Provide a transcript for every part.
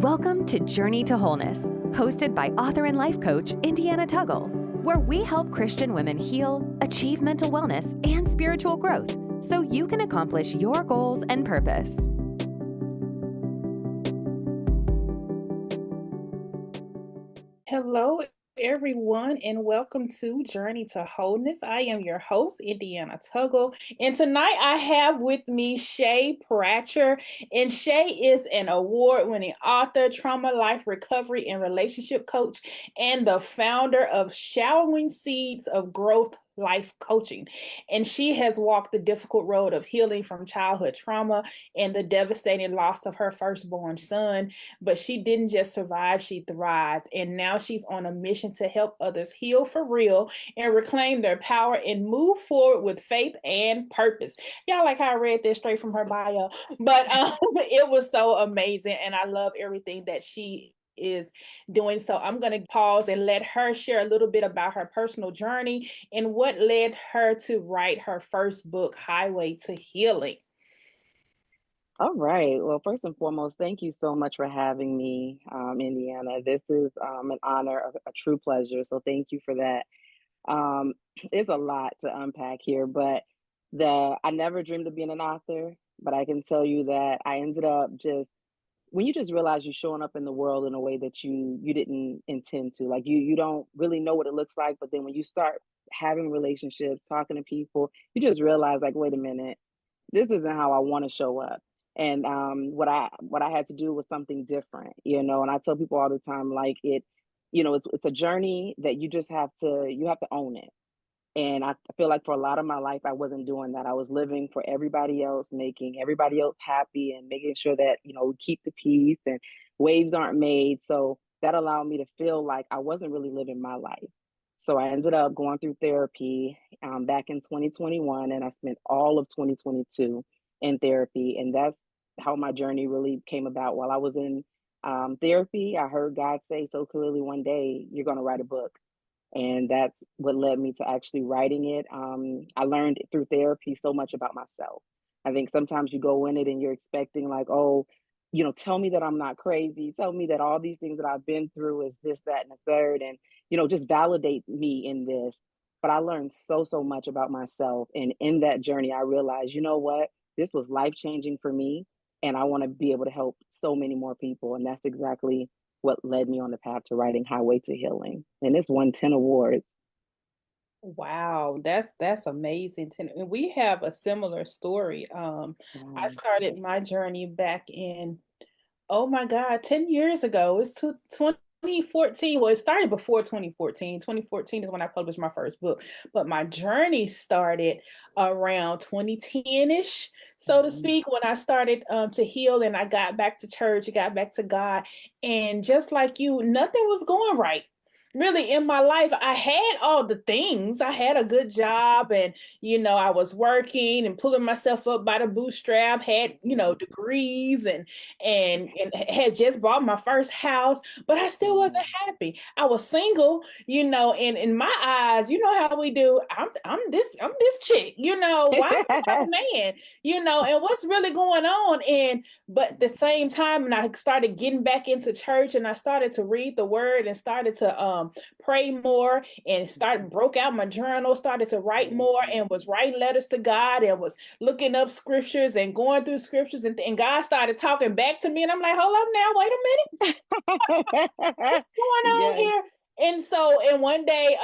Welcome to Journey to Wholeness, hosted by author and life coach Indiana Tuggle, where we help Christian women heal, achieve mental wellness, and spiritual growth so you can accomplish your goals and purpose. Hello, everyone, and welcome to Journey to Wholeness. I am your host, Indiana Tuggle, and tonight I have with me Shae Pratcher, and Shae is an award-winning author, trauma, life recovery, and relationship coach, and the founder of Showering Seeds of Growth Life Coaching. And she has walked the difficult road of healing from childhood trauma and the devastating loss of her firstborn son. But she didn't just survive, she thrived. And now she's on a mission to help others heal for real and reclaim their power and move forward with faith and purpose. Y'all, like how I read this straight from her bio, but it was so amazing. And I love everything that she is doing. So I'm going to pause and let her share a little bit about her personal journey and what led her to write her first book, Highway to Healing. All right. Well, first and foremost, thank you so much for having me, Indiana. This is an honor, a true pleasure. So thank you for that. It's a lot to unpack here, but I never dreamed of being an author, but I can tell you that I ended up when you just realize you're showing up in the world in a way that you didn't intend to. Like you don't really know what it looks like, but then when you start having relationships, talking to people, you just realize like, wait a minute, this isn't how I want to show up. And what I had to do was something different, and I tell people all the time, like it's a journey that you have to own it. And I feel like for a lot of my life, I wasn't doing that. I was living for everybody else, making everybody else happy and making sure that, we keep the peace and waves aren't made. So that allowed me to feel like I wasn't really living my life. So I ended up going through therapy back in 2021, and I spent all of 2022 in therapy. And that's how my journey really came about. While I was in therapy, I heard God say so clearly one day, you're going to write a book. And that's what led me to actually writing it. I learned through therapy so much about myself. I think sometimes you go in it and you're expecting like, oh, tell me that I'm not crazy. Tell me that all these things that I've been through is this, that, and the third, and, just validate me in this. But I learned so much about myself. And in that journey, I realized, you know what, this was life-changing for me. And I want to be able to help so many more people. And that's exactly what led me on the path to writing Highway to Healing. And it's won 10 awards. Wow, that's amazing. And we have a similar story. I started my journey back in, oh my God, 10 years ago. It's 2014. Well, it started before 2014. 2014 is when I published my first book, but my journey started around 2010-ish, so to speak, when I started to heal and I got back to church, got back to God. And just like you, nothing was going right really in my life. I had all the things. I had a good job, and I was working and pulling myself up by the bootstrap, had degrees, and had just bought my first house, but I still wasn't happy. I was single, and in my eyes, you know how we do. I'm this chick, why do I have a man, and what's really going on? But at the same time, and I started getting back into church, and I started to read the word and started to pray more, and broke out my journal, started to write more, and was writing letters to God, and was looking up scriptures and going through scriptures, and God started talking back to me, and I'm like, hold up now, wait a minute. What's going on here? And one day,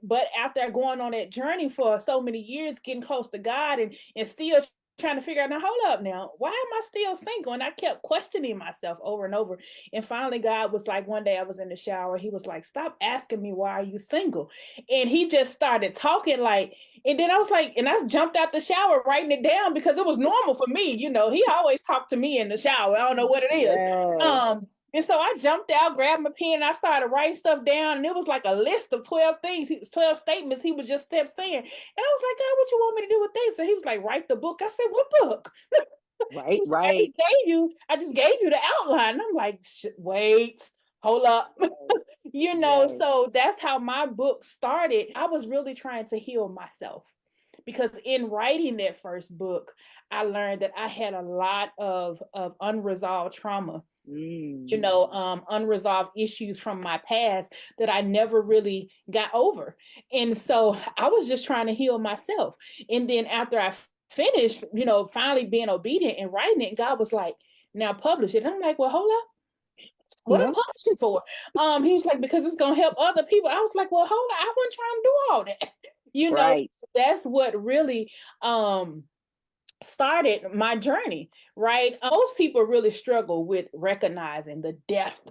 but after going on that journey for so many years, getting close to God, and still trying to figure out, now hold up now, why am I still single? And I kept questioning myself over and over. And finally God was like, one day I was in the shower, he was like, stop asking me why are you single? And he just started talking like, and then I was like, and I jumped out the shower writing it down because it was normal for me. He always talked to me in the shower. I don't know what it is. Yes. And so I jumped out, grabbed my pen, and I started writing stuff down. And it was like a list of 12 things, 12 statements he was just kept saying. And I was like, God, what you want me to do with this? And he was like, write the book. I said, what book? Right, Like, right. I just gave you the outline. And I'm like, wait, hold up. Yes. So that's how my book started. I was really trying to heal myself, because in writing that first book, I learned that I had a lot of unresolved trauma, unresolved issues from my past that I never really got over. And so I was just trying to heal myself. And then after I finished, finally being obedient and writing it, God was like, now publish it. And I'm like, well, hold up. What am I publishing for? He was like, because it's gonna help other people. I was like, well, hold on, I wasn't trying to do all that. Right. That's what really started my journey, right? Most people really struggle with recognizing the depth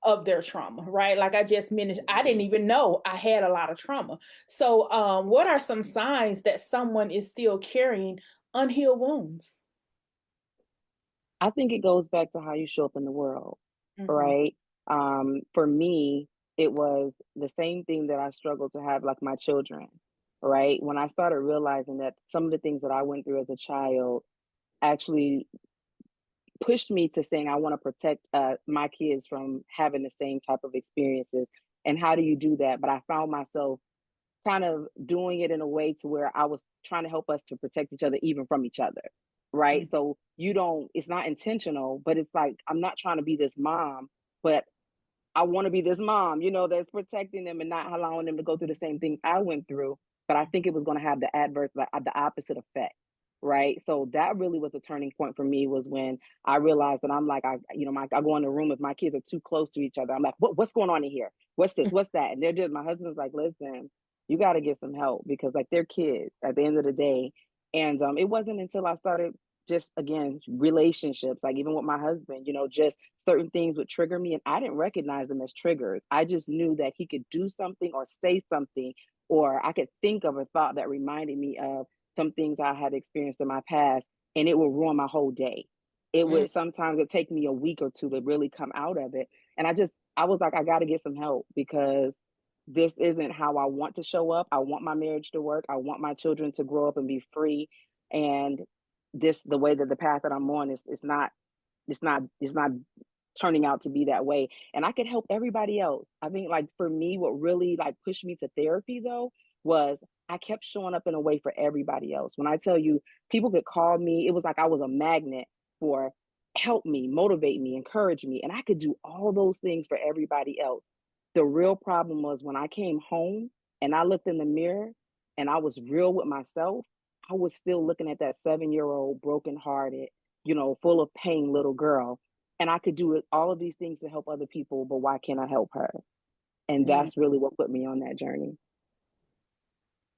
of their trauma, right? Like I just mentioned, I didn't even know I had a lot of trauma. So what are some signs that someone is still carrying unhealed wounds? I think it goes back to how you show up in the world, Mm-hmm. right? For me, it was the same thing that I struggled to have, like my children, right? When I started realizing that some of the things that I went through as a child actually pushed me to saying I want to protect my kids from having the same type of experiences. And how do you do that? But I found myself kind of doing it in a way to where I was trying to help us to protect each other, even from each other. Right. So it's not intentional, but it's like, I'm not trying to be this mom, but I want to be this mom, that's protecting them and not allowing them to go through the same things I went through. But I think it was going to have the opposite effect. Right. So that really was a turning point for me, was when I realized that I'm like, I go in the room if my kids are too close to each other. I'm like, what's going on in here? What's this? What's that? And my husband's like, listen, you got to get some help, because like they're kids at the end of the day. And it wasn't until I started just, again, relationships, like even with my husband, just certain things would trigger me and I didn't recognize them as triggers. I just knew that he could do something or say something, or I could think of a thought that reminded me of some things I had experienced in my past, and it would ruin my whole day. It would sometimes it take me a week or two to really come out of it. And I was like, I got to get some help, because this isn't how I want to show up. I want my marriage to work. I want my children to grow up and be free. And the way that the path that I'm on is not turning out to be that way. And I could help everybody else. I think, like, for me, what really like pushed me to therapy though was I kept showing up in a way for everybody else. When I tell you, people could call me, it was like I was a magnet for help me, motivate me, encourage me. And I could do all those things for everybody else. The real problem was when I came home and I looked in the mirror and I was real with myself, I was still looking at that 7-year-old brokenhearted, full of pain little girl. And I could do all of these things to help other people, but why can't I help her? And that's really what put me on that journey.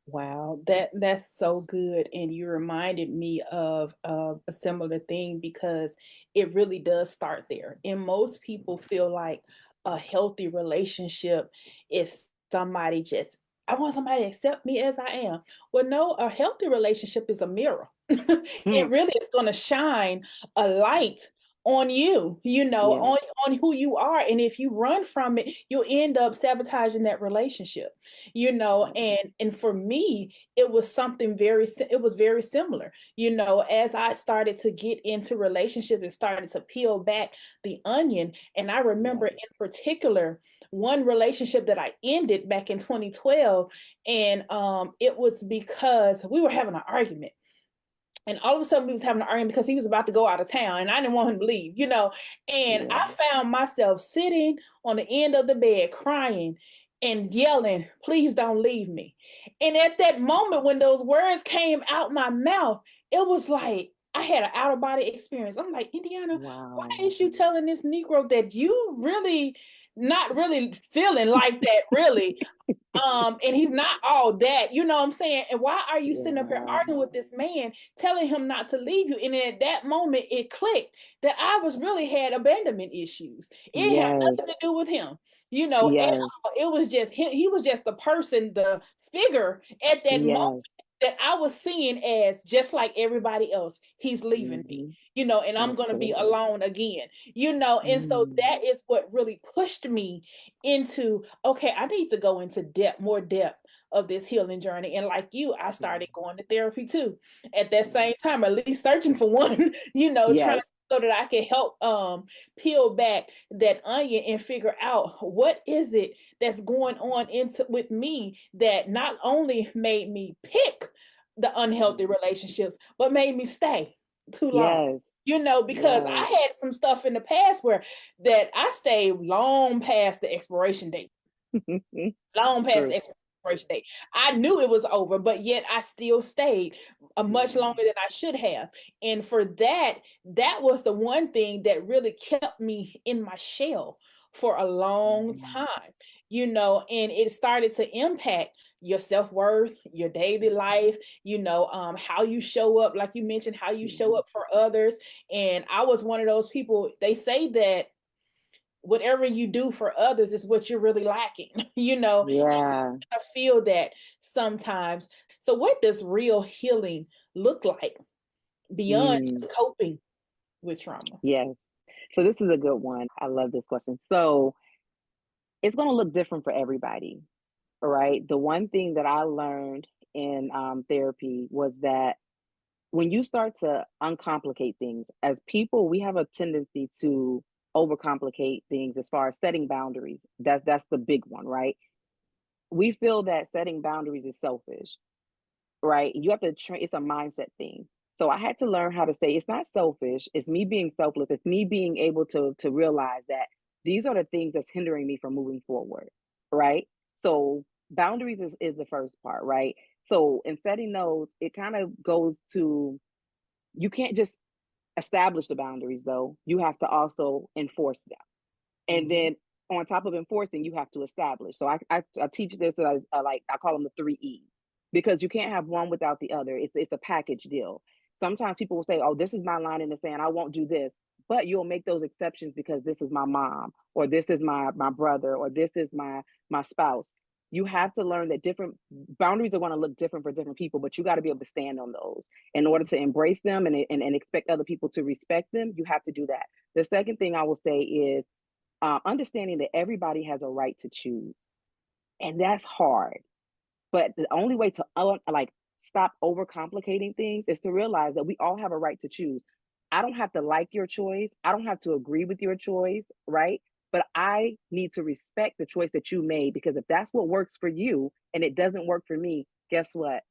Wow, that's so good. And you reminded me of a similar thing, because it really does start there. And most people feel like a healthy relationship is somebody just, I want somebody to accept me as I am. Well, no, a healthy relationship is a mirror. It really is going to shine a light on you, Yes. on who you are. And if you run from it, you'll end up sabotaging that relationship, and for me, it was something it was very similar, as I started to get into relationships and started to peel back the onion. And I remember in particular one relationship that I ended back in 2012, and it was because we were having an argument. And all of a sudden we was having an argument because he was about to go out of town and I didn't want him to leave, and I found myself sitting on the end of the bed crying and yelling, please don't leave me. And at that moment when those words came out my mouth, it was like I had an out of body experience. I'm like, Indiana, why Wow. is you telling this Negro that you really not really feeling like that, really? And he's not all that, you know what I'm saying? And why are you sitting up here Yeah. arguing with this man, telling him not to leave you? And at that moment, it clicked that I was really had abandonment issues. It didn't have Yes. nothing to do with him, and Yes. it was just him. He was just the person, the figure at that moment Yes. that I was seeing as just like everybody else. He's leaving me, Mm-hmm. and I'm going to be Absolutely. alone again, and so Mm. that is what really pushed me into, okay, I need to go into more depth of this healing journey. And like you, I started going to therapy too at that same time, at least searching for one, trying Yes. so that I can help peel back that onion and figure out what is it that's going on with me that not only made me pick the unhealthy relationships, but made me stay too long. Yes. Because I had some stuff in the past where that I stayed long past the expiration date. Long past True. the expiration date. I knew it was over, but yet I still stayed much longer than I should have. And for that, that was the one thing that really kept me in my shell for a long time, and it started to impact your self-worth, your daily life, how you show up, like you mentioned, how you show up for others. And I was one of those people, they say that whatever you do for others is what you're really lacking, Yeah. I feel that sometimes. So what does real healing look like beyond Mm, just coping with trauma? yes. So this is a good one. I love this question. So it's going to look different for everybody, right? The one thing that I learned in therapy was that when you start to uncomplicate things, as people, we have a tendency to overcomplicate things as far as setting boundaries. That's the big one, right? We feel that setting boundaries is selfish, right? You have to train, it's a mindset thing. So I had to learn how to say it's not selfish, it's me being selfless, it's me being able to realize that these are the things that's hindering me from moving forward, right? So boundaries is the first part, right? So in setting those, it kind of goes to, you can't just establish the boundaries though, you have to also enforce them. And then on top of enforcing, you have to establish. So I teach this as I call them the 3 E's, because you can't have one without the other. It's a package deal. Sometimes people will say, "Oh, this is my line in the sand. I won't do this," but you'll make those exceptions because this is my mom, or this is my brother, or this is my spouse. You have to learn that different boundaries are going to look different for different people, but you got to be able to stand on those in order to embrace them and expect other people to respect them. You have to do that. The second thing I will say is understanding that everybody has a right to choose, and that's hard. But the only way to like stop overcomplicating things is to realize that we all have a right to choose. I don't have to like your choice. I don't have to agree with your choice, right? But I need to respect the choice that you made, because if that's what works for you and it doesn't work for me, guess what?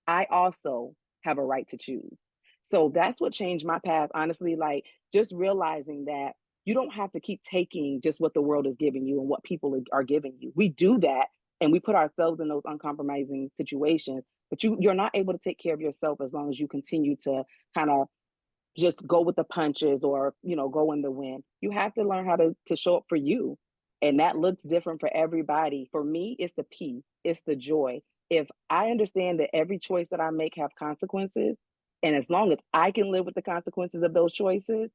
I also have a right to choose. So that's what changed my path, honestly. Like just realizing that you don't have to keep taking just what the world is giving you and what people are giving you. We do that and we put ourselves in those uncompromising situations, but you're not able to take care of yourself as long as you continue to kind of just go with the punches or go in the wind. You have to learn how to show up for you, and that looks different for everybody. For me, it's the peace, it's the joy. If I understand that every choice that I make have consequences, and as long as I can live with the consequences of those choices,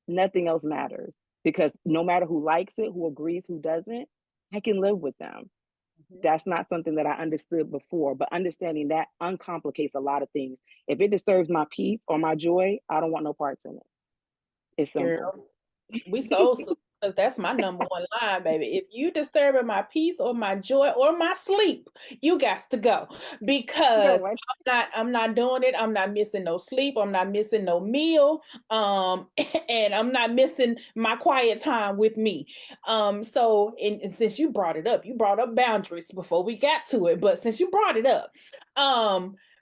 nothing else matters, because no matter who likes it, who agrees, who doesn't, I can live with them. That's not something that I understood before, but understanding that uncomplicates a lot of things. If it disturbs my peace or my joy, I don't want no parts in it. It's simple. Girl, we so that's my number one line, baby. If you disturbing my peace or my joy or my sleep, you got to go, because Going. I'm not doing it. I'm not missing no sleep. I'm not missing no meal. And I'm not missing my quiet time with me. So and since you brought it up, you brought up boundaries before we got to it, but since you brought it up,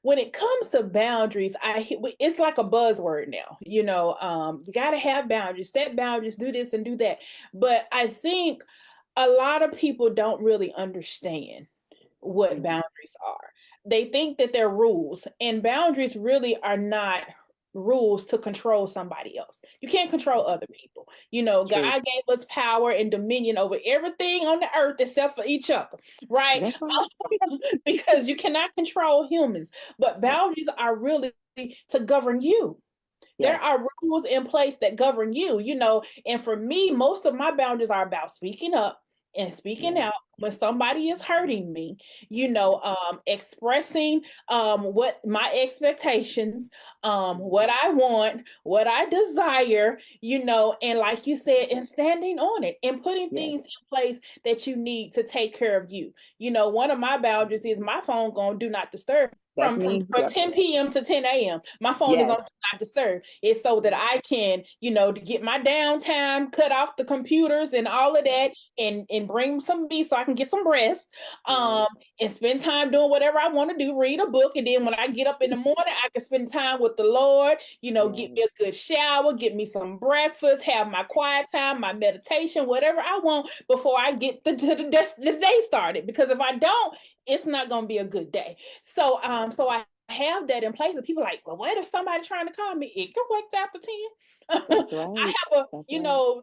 when it comes to boundaries, it's like a buzzword now. You got to have boundaries, set boundaries, do this and do that. But I think a lot of people don't really understand what boundaries are. They think that they're rules, and boundaries really are not rules to control somebody else. You can't control other people. True. God gave us power and dominion over everything on the earth except for each other, right? That's right. Because you cannot control humans, but Yep. boundaries are really to govern you. There Yes. are rules in place that govern you. And for me, most of my boundaries are about speaking up and speaking Yes. out when somebody is hurting me, expressing what my expectations, what I want, what I desire, and like you said, and standing on it and putting Yes. things in place that you need to take care of you. One of my boundaries is my phone going do not disturb. That's From me. Yep. 10 p.m. to 10 a.m. My phone is on Yes. do not disturb. It's so that I can, to get my downtime, cut off the computers and all of that, and bring some peace so I can get some rest, and spend time doing whatever I want to do, read a book. And then when I get up in the morning, I can spend time with the Lord, get me a good shower, get me some breakfast, have my quiet time, my meditation, whatever I want before I get to the day started. Because if I don't, it's not going to be a good day. So I have that in place, and people are like, well, what if somebody trying to call me? It can wait after 10. That's right. I have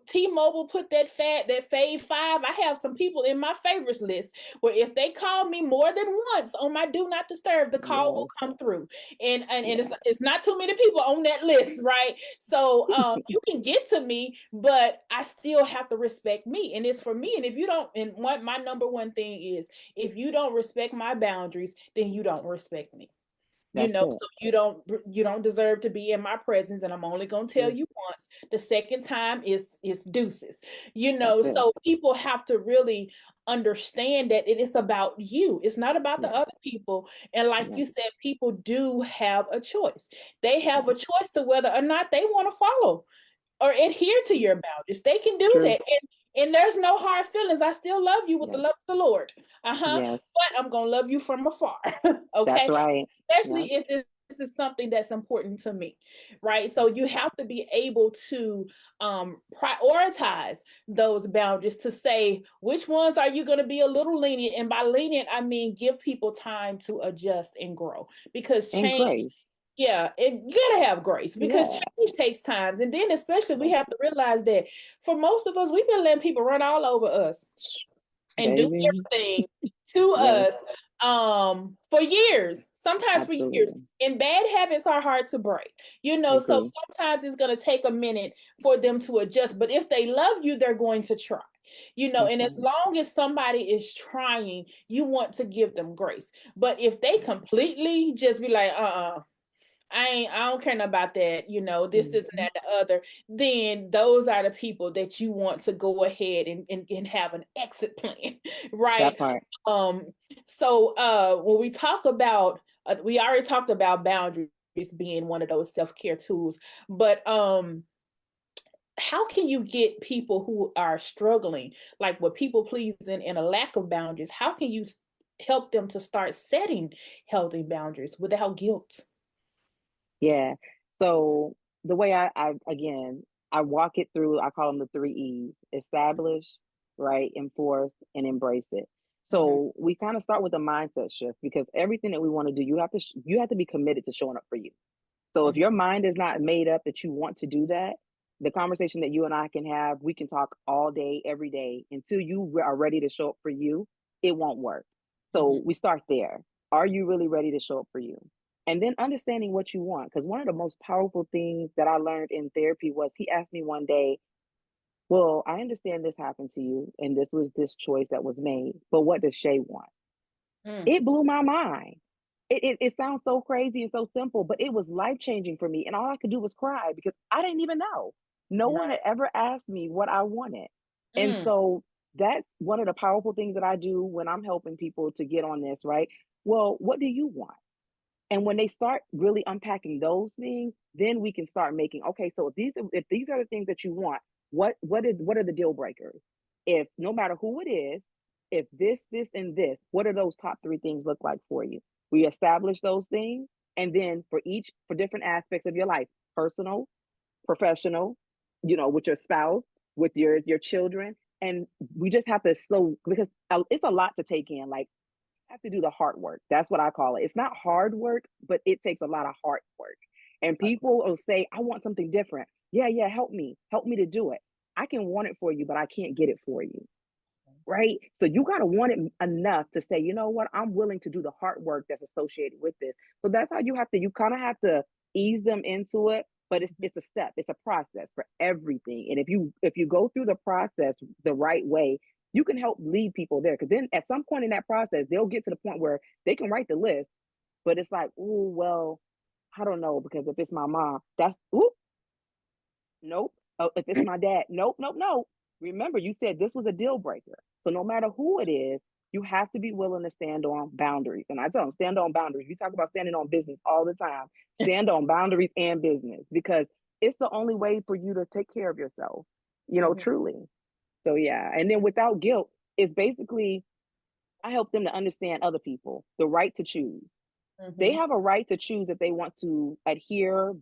T-Mobile put that fave 5. I have some people in my favorites list where if they call me more than once on my do not disturb, the call will come through. And it's not too many people on that list, right? So you can get to me, but I still have to respect me. And it's for me. And if you don't, and my number one thing is, if you don't respect my boundaries, then you don't respect me. So you don't deserve to be in my presence, and I'm only gonna tell you once. The second time is deuces. So people have to really understand that it is about you. It's not about the other people. And like you said, people do have a choice. They have a choice to whether or not they want to follow or adhere to your boundaries. They can do that. And there's no hard feelings. I still love you with the love of the Lord. But I'm gonna love you from afar. Okay. That's right. Especially if this is something that's important to me, right? So you have to be able to prioritize those boundaries, to say which ones are you going to be a little lenient. And by lenient, I mean give people time to adjust and grow, because change. Yeah, and you gotta have grace, because change takes time. And then especially we have to realize that for most of us, we've been letting people run all over us and do everything to us for years, sometimes for years. And bad habits are hard to break, so sometimes it's going to take a minute for them to adjust. But if they love you, they're going to try. And as long as somebody is trying, you want to give them grace. But if they completely just be like, I don't care about that, this, and that, the other, then those are the people that you want to go ahead and have an exit plan, right? That part. So when we talk about, we already talked about boundaries being one of those self-care tools, but how can you get people who are struggling, like with people pleasing and a lack of boundaries, how can you help them to start setting healthy boundaries without guilt? Yeah. So the way I walk it through, I call them the 3 E's: establish, right, enforce, and embrace it. So we kind of start with a mindset shift, because everything that we want to do, you have to be committed to showing up for you. So if your mind is not made up that you want to do that, the conversation that you and I can have, we can talk all day, every day, until you are ready to show up for you, it won't work. So we start there. Are you really ready to show up for you? And then understanding what you want. Because one of the most powerful things that I learned in therapy was, he asked me one day, well, I understand this happened to you and this was this choice that was made, but what does Shae want? It blew my mind. It sounds so crazy and so simple, but it was life-changing for me. And all I could do was cry, because I didn't even know. No one had ever asked me what I wanted. And so that's one of the powerful things that I do when I'm helping people to get on this, right? Well, what do you want? And when they start really unpacking those things, then we can start making, okay, so if these are the things that you want, what are the deal breakers? If no matter who it is, if this, and this, what are those top 3 things look like for you? We establish those things, and then for different aspects of your life, personal, professional, with your spouse, with your children, and we just have to slow, because it's a lot to take in. Like, have to do the hard work. That's what I call it. It's not hard work, but it takes a lot of hard work. And people will say, I want something different. Yeah, help me to do it. I can want it for you, but I can't get it for you. Right? So you got to want it enough to say, you know what, I'm willing to do the hard work that's associated with this. So that's how you kind of have to ease them into it. But it's a step, it's a process for everything. And if you go through the process the right way, you can help lead people there. Because then at some point in that process, they'll get to the point where they can write the list, but it's like, oh, well, I don't know, because if it's my mom, nope. Oh, if it's my dad, nope. Remember, you said this was a deal breaker. So no matter who it is, you have to be willing to stand on boundaries. And I tell them, stand on boundaries. You talk about standing on business all the time. Stand on boundaries and business, because it's the only way for you to take care of yourself, truly. So yeah. And then without guilt, it's basically I help them to understand other people, the right to choose. They Mm-hmm. have a right to choose if they want to adhere,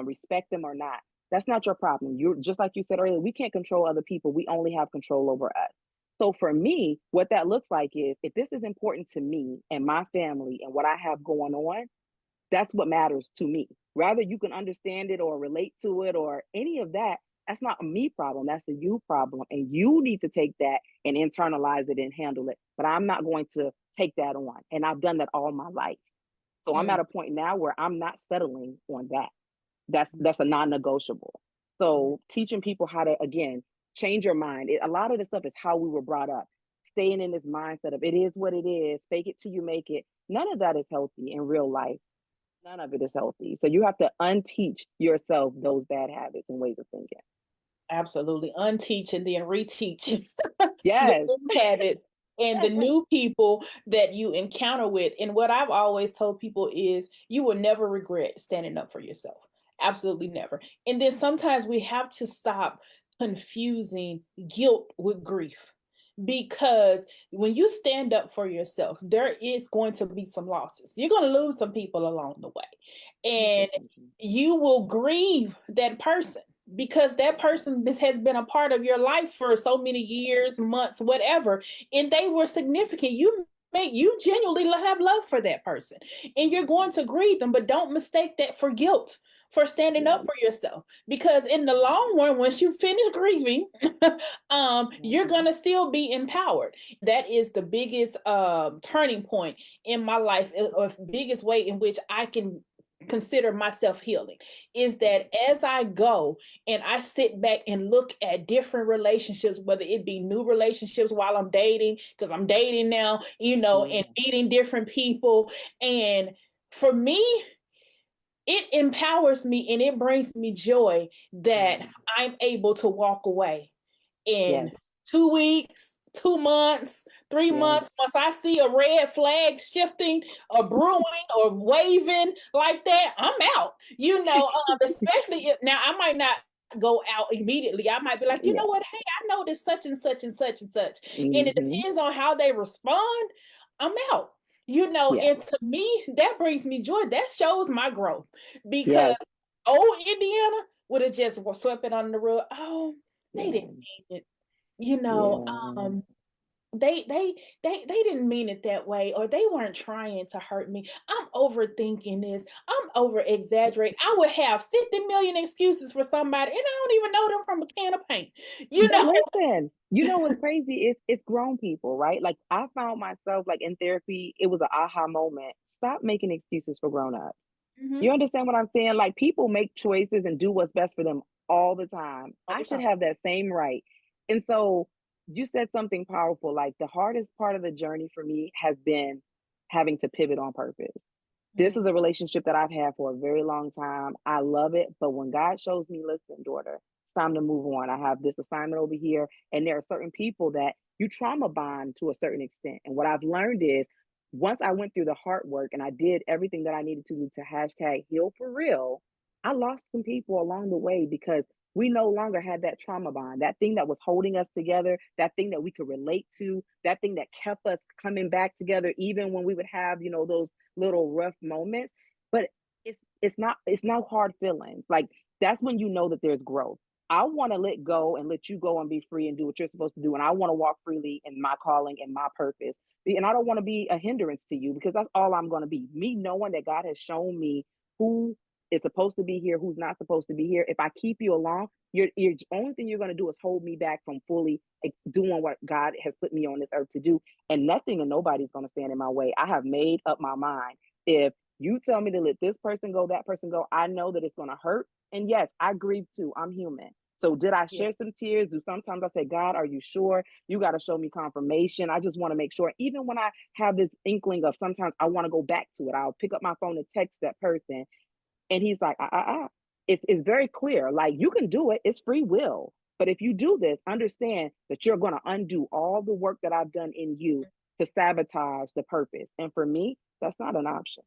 respect them or not. That's not your problem. You're just like you said earlier, we can't control other people. We only have control over us. So for me, what that looks like is if this is important to me and my family and what I have going on, that's what matters to me. Rather, you can understand it or relate to it or any of that. That's not a me problem. That's a you problem. And you need to take that and internalize it and handle it. But I'm not going to take that on. And I've done that all my life. So I'm Mm-hmm. at a point now where I'm not settling on that. That's a non-negotiable. So teaching people how to, again, change your mind. A lot of this stuff is how we were brought up. Staying in this mindset of it is what it is, fake it till you make it. None of that is healthy in real life. None of it is healthy. So you have to unteach yourself those bad habits and ways of thinking. Absolutely. Unteach and then reteach the Yes. new habits and the new people that you encounter with. And what I've always told people is you will never regret standing up for yourself. Absolutely never. And then sometimes we have to stop confusing guilt with grief. Because when you stand up for yourself, there is going to be some losses. You're going to lose some people along the way. And you will grieve that person because that person has been a part of your life for so many years, months, whatever, and they were significant. You genuinely have love for that person, and you're going to grieve them, but don't mistake that for guilt for standing up for yourself. Because in the long run, once you finish grieving, you're gonna still be empowered. That is the biggest turning point in my life, or biggest way in which I can consider myself healing is that as I go and I sit back and look at different relationships, whether it be new relationships while I'm dating, because I'm dating now, and meeting different people. And for me, it empowers me and it brings me joy that I'm able to walk away in Yes. 2 weeks, 2 months, 3 months. Once I see a red flag shifting or brewing or waving like that, I'm out. Especially if now I might not go out immediately. I might be like, you know Yeah. what? Hey, I know this such and such and such and such. And it Mm-hmm. depends on how they respond. I'm out. Yeah. And to me, that brings me joy. That shows my growth because Yes. old Indiana would have just swept it under the rug. Oh, they Yeah. didn't mean it. You know, Yeah. um, they didn't mean it that way, or they weren't trying to hurt me. I'm overthinking this. I'm over exaggerating. I would have 50 million excuses for somebody, and I don't even know them from a can of paint. You But know. listen, you know what's crazy? It's grown people, right? Like I found myself like in therapy, it was an aha moment. Stop making excuses for grown-ups. You Mhm. understand what I'm saying? Like people make choices and do what's best for them all the time. All I the should time. have that same right. And so you said something powerful. Like the hardest part of the journey for me has been having to pivot on purpose. This Mhm. is a relationship that I've had for a very long time. I love it. But when God shows me, listen, daughter, it's time to move on. I have this assignment over here. And there are certain people that you trauma bond to a certain extent. And what I've learned is once I went through the hard work and I did everything that I needed to do to hashtag heal for real, I lost some people along the way because we no longer had that trauma bond, that thing that was holding us together, that thing that we could relate to, that thing that kept us coming back together, even when we would have, those little rough moments. But it's not hard feelings. Like that's when you know that there's growth. I want to let go and let you go and be free and do what you're supposed to do. And I want to walk freely in my calling and my purpose. And I don't want to be a hindrance to you because that's all I'm going to be. Me knowing that God has shown me who is supposed to be here, who's not supposed to be here. If I keep you along, you're only thing you're going to do is hold me back from fully doing what God has put me on this earth to do. And nothing and nobody's going to stand in my way. I have made up my mind. If you tell me to let this person go, that person go, I know that it's going to hurt. And yes, I grieve too. I'm human. So did I Yeah. shed some tears? Do sometimes I say, God, are you sure? You got to show me confirmation. I just want to make sure. Even when I have this inkling of sometimes I want to go back to it, I'll pick up my phone and text that person. And he's like, It's very clear. Like you can do it. It's free will. But if you do this, understand that you're going to undo all the work that I've done in you to sabotage the purpose. And for me, that's not an option.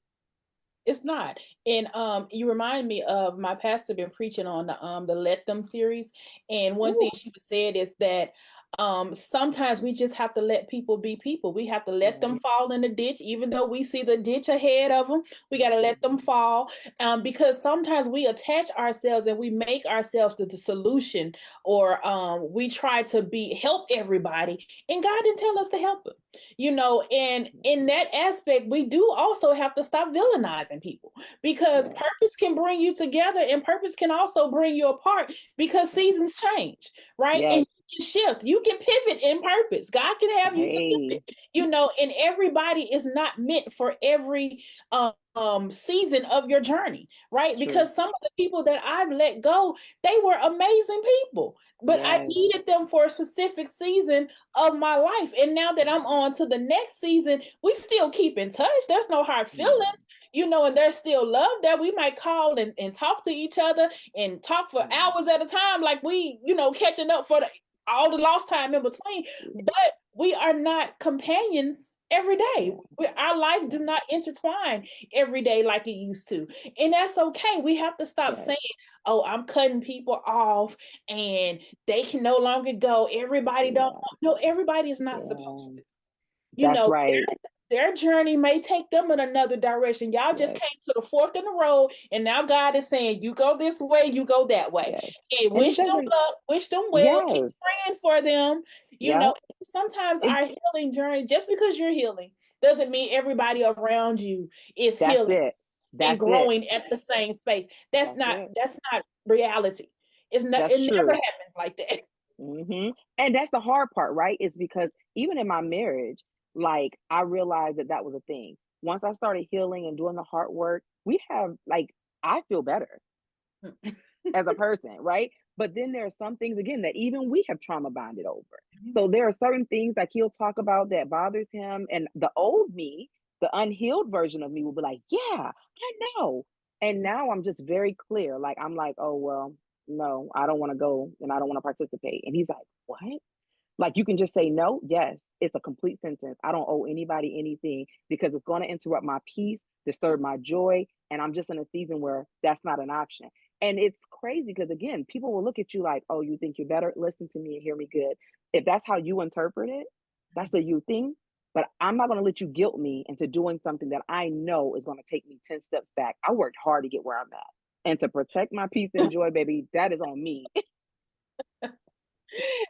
It's not. And you remind me of my pastor been preaching on the Let Them series. And one thing Ooh, she said is that sometimes we just have to let people be people. We have to let them fall in the ditch, even though we see the ditch ahead of them. We got to let them fall, because sometimes we attach ourselves and we make ourselves the solution, or we try to help everybody, and God didn't tell us to help them. And in that aspect, we do also have to stop villainizing people, because purpose can bring you together and purpose can also bring you apart, because seasons change, right? Yes. And you can shift, you can pivot in purpose. God can have you to pivot, and everybody is not meant for every season of your journey, right? True. Because some of the people that I've let go, they were amazing people, but I needed them for a specific season of my life. And now that I'm on to the next season, we still keep in touch. There's no hard feelings, and there's still love there. We might call and talk to each other and talk for hours at a time, like we, catching up for all the lost time in between. But we are not companions every day. Our life do not intertwine every day like it used to. And that's okay. We have to stop saying, oh, I'm cutting people off and they can no longer go. Everybody don't know. No, everybody is not supposed to. That's right. Their journey may take them in another direction. Y'all just came to the fork in the road, and now God is saying, you go this way, you go that way. And wish them luck, wish them well, keep praying for them. Sometimes our healing journey, just because you're healing, doesn't mean everybody around you is healing and growing at the same space. That's not reality. It never happens like that. And that's the hard part, right? It's because even in my marriage, like, I realized that was a thing. Once I started healing and doing the hard work, I feel better as a person, right? But then there are some things, again, that even we have trauma bonded over. So there are certain things like he'll talk about that bothers him. And the old me, the unhealed version of me, will be like, yeah, I know. And now I'm just very clear. Like, I'm like, oh, well, no, I don't want to go and I don't want to participate. And he's like, what? Like, you can just say no. Yes, it's a complete sentence. I don't owe anybody anything, because it's going to interrupt my peace, disturb my joy. And I'm just in a season where that's not an option. And it's crazy because, again, people will look at you like, oh, you think you're better? Listen to me and hear me good. If that's how you interpret it, that's a you thing. But I'm not going to let you guilt me into doing something that I know is going to take me 10 steps back. I worked hard to get where I'm at. And to protect my peace and joy, baby, that is on me.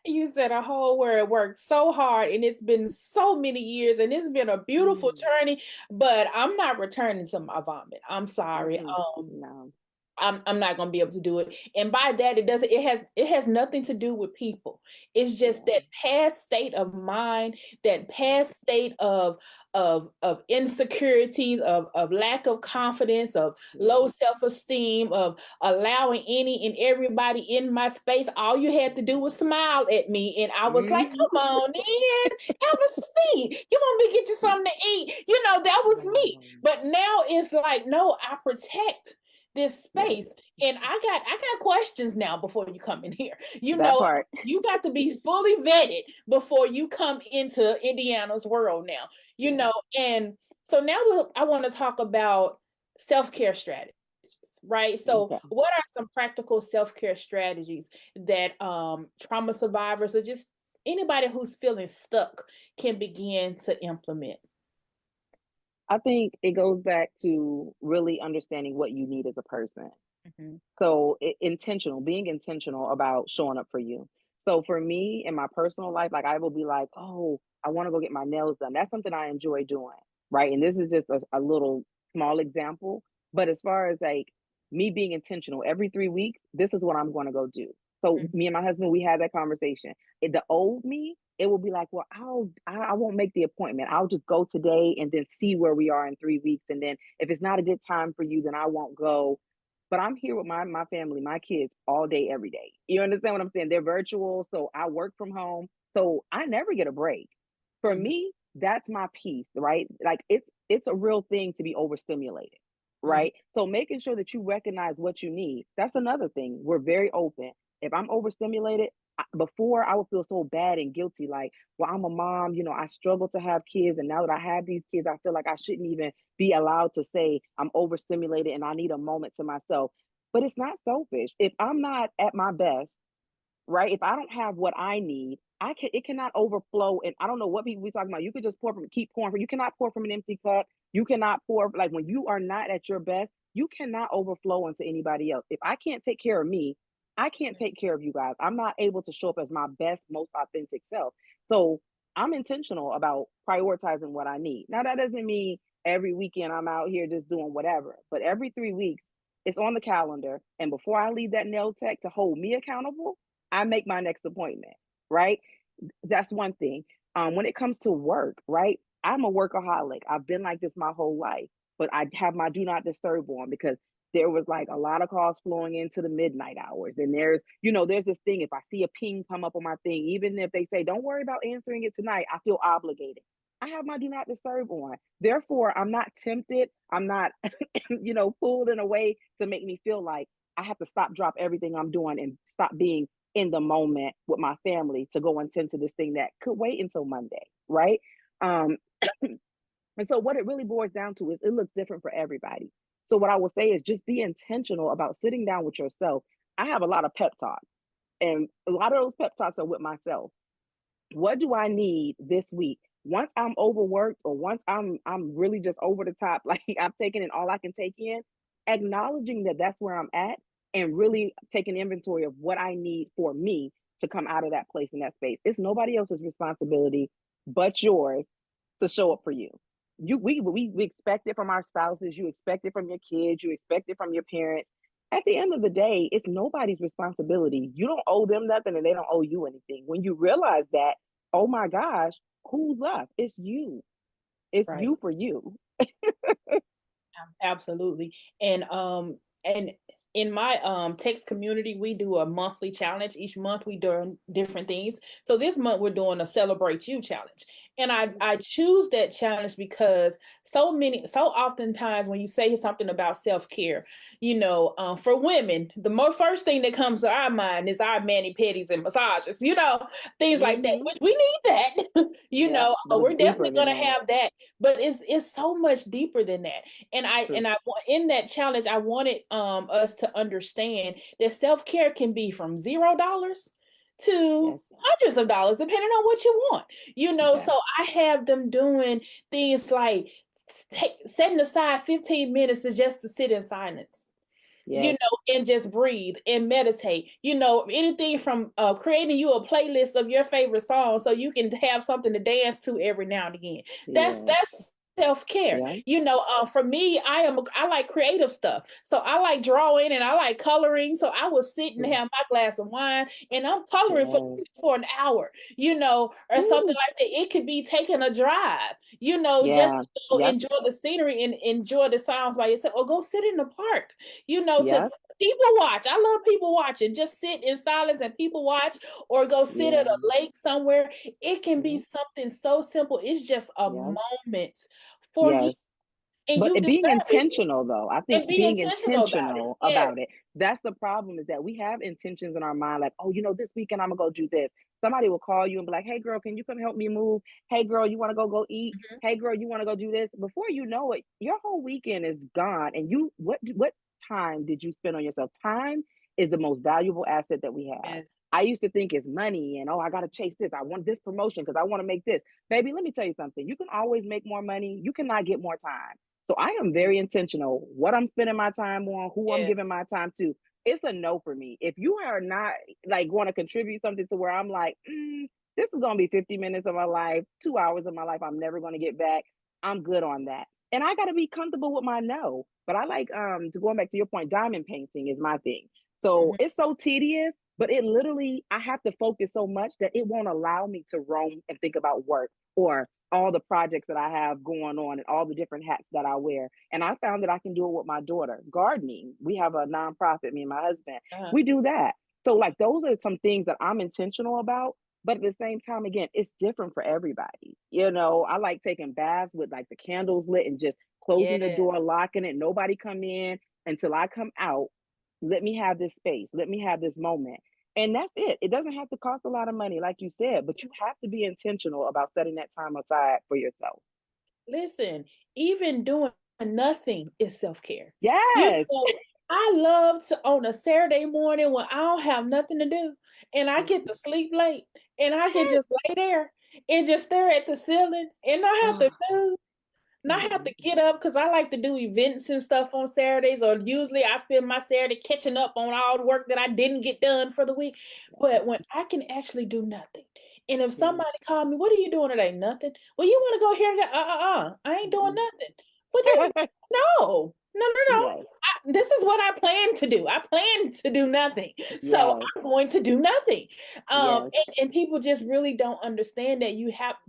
You said a whole word, worked so hard, and it's been so many years, and it's been a beautiful journey, but I'm not returning to my vomit. I'm sorry. No. I'm not going to be able to do it. And by that, it has nothing to do with people. It's just that past state of mind, that past state of insecurities, of lack of confidence, of low self-esteem, of allowing any and everybody in my space. All you had to do was smile at me. And I was like, come on in, have a seat. You want me to get you something to eat? That was me. But now it's like, no, I protect this space. And I got questions now before you come in here. You got to be fully vetted before you come into Indiana's world now. And so now I want to talk about self-care strategies, right? So what are some practical self-care strategies that trauma survivors, or just anybody who's feeling stuck, can begin to implement? I think it goes back to really understanding what you need as a person. So being intentional about showing up for you. So for me in my personal life, like, I will be like, oh, I want to go get my nails done. That's something I enjoy doing, right? And this is just a little small example. But as far as like me being intentional, every 3 weeks, this is what I'm going to go do. So me and my husband, we had that conversation. The old me, it will be like, well, I won't make the appointment. I'll just go today and then see where we are in 3 weeks. And then if it's not a good time for you, then I won't go. But I'm here with my family, my kids, all day, every day. You understand what I'm saying? They're virtual, so I work from home. So I never get a break. For me, that's my peace, right? Like, it's a real thing to be overstimulated, right? So making sure that you recognize what you need. That's another thing. We're very open. If I'm overstimulated, before I would feel so bad and guilty, like, well, I'm a mom, I struggle to have kids. And now that I have these kids, I feel like I shouldn't even be allowed to say I'm overstimulated and I need a moment to myself. But it's not selfish. If I'm not at my best, right? If I don't have what I need, it cannot overflow. And I don't know what people we talking about. You could just keep pouring from, you cannot pour from an empty cup. You cannot pour, like when you are not at your best, you cannot overflow into anybody else. If I can't take care of me, I can't take care of you guys. I'm not able to show up as my best, most authentic self. So I'm intentional about prioritizing what I need. Now, that doesn't mean every weekend I'm out here just doing whatever, but every 3 weeks, it's on the calendar. And before I leave that nail tech to hold me accountable, I make my next appointment, right? That's one thing. When it comes to work, right? I'm a workaholic. I've been like this my whole life, but I have my do not disturb on because there was like a lot of calls flowing into the midnight hours. And there's this thing. If I see a ping come up on my thing, even if they say, don't worry about answering it tonight, I feel obligated. I have my do not disturb on. Therefore, I'm not tempted. I'm not, pulled in a way to make me feel like I have to stop, drop everything I'm doing and stop being in the moment with my family to go and tend to this thing that could wait until Monday, right? Um, and so what it really boils down to is it looks different for everybody. So what I will say is just be intentional about sitting down with yourself. I have a lot of pep talks, and a lot of those pep talks are with myself. What do I need this week? Once I'm overworked or once I'm really just over the top, like I'm taking in all I can take in, acknowledging that that's where I'm at and really taking inventory of what I need for me to come out of that place in that space. It's nobody else's responsibility but yours to show up for you. We expect it from our spouses, you expect it from your kids, you expect it from your parents. At the end of the day, it's nobody's responsibility. You don't owe them nothing and they don't owe you anything. When you realize that, oh my gosh, who's left? It's you. It's Right. you for you. Absolutely. And in my text community, we do a monthly challenge. Each month we do different things. So this month we're doing a Celebrate You challenge. And I choose that challenge because so oftentimes when you say something about self-care, for women, the first thing that comes to our mind is our mani-pedis and massages, things like that. We need that. Yeah, but it's We're deeper definitely than gonna that. have that, but it's so much deeper than that. And True. in that challenge, I wanted us to understand that self-care can be from $0 to Yes. hundreds of dollars, depending on what you want. Yes. So I have them doing things like setting aside 15 minutes is just to sit in silence, Yes. and just breathe and meditate. Anything from creating you a playlist of your favorite songs so you can have something to dance to every now and again. Yes. That's self-care. Yeah. For me, I like creative stuff. So I like drawing and I like coloring. So I will sit and have my glass of wine and I'm coloring Yes. for an hour, or something Woo. like that. It could be taking a drive, just Yeah. to go Yep. enjoy the scenery and enjoy the sounds by yourself, or go sit in the park, to Yep. people watch. I love people watching. Just sit in silence and people watch, or go sit at Yeah. a lake somewhere. It can be Yep. something so simple. It's just a Yep. moment for you, Yes. and But you deserve being it. intentional, though, I think And be being intentional about it. intentional Yeah. about it, that's the problem is that we have intentions in our mind, like, oh, this weekend I'm gonna go do this. Somebody will call you and be like, hey, girl, can you come help me move? Hey, girl, you wanna go eat? Mhm. Hey, girl, you wanna go do this? Before you know it, your whole weekend is gone. And what time did you spend on yourself? Time is the most valuable asset that we have. Yes. I used to think it's money and, oh, I gotta chase this. I want this promotion because I want to make this. Baby, let me tell you something. You can always make more money. You cannot get more time. So I am very intentional what I'm spending my time on, who I'm giving Yes. my time to. It's a no for me. If you are not like going to contribute something to where I'm like, this is going to be 50 minutes of my life, 2 hours of my life I'm never going to get back, I'm good on that. And I got to be comfortable with my no. But I like, to going back to your point, diamond painting is my thing. So Mhm. it's so tedious, but it literally, I have to focus so much that it won't allow me to roam and think about work or all the projects that I have going on and all the different hats that I wear. And I found that I can do it with my daughter. Gardening. We have a nonprofit, me and my husband. Uh-huh. We do that. So like those are some things that I'm intentional about. But at the same time, again, it's different for everybody. I like taking baths with like the candles lit and just closing the door, Yes. locking it, nobody come in until I come out. Let me have this space. Let me have this moment. And that's it. It doesn't have to cost a lot of money, like you said, but you have to be intentional about setting that time aside for yourself. Listen, even doing nothing is self-care. You Yes. know, I love to on a Saturday morning when I don't have nothing to do and I get to sleep late and I can just lay there and just stare at the ceiling and not have to move. Not have to get up because I like to do events and stuff on Saturdays, or usually I spend my Saturday catching up on all the work that I didn't get done for the week. But when I can actually do nothing, and if somebody called me, "What are you doing today?" Nothing. Well, you want to go here and there? I ain't doing nothing. What is? No, no, no, no. Yes, This is what I plan to do. I plan to do nothing, so yes, I'm going to do nothing. yes, And people just really don't understand that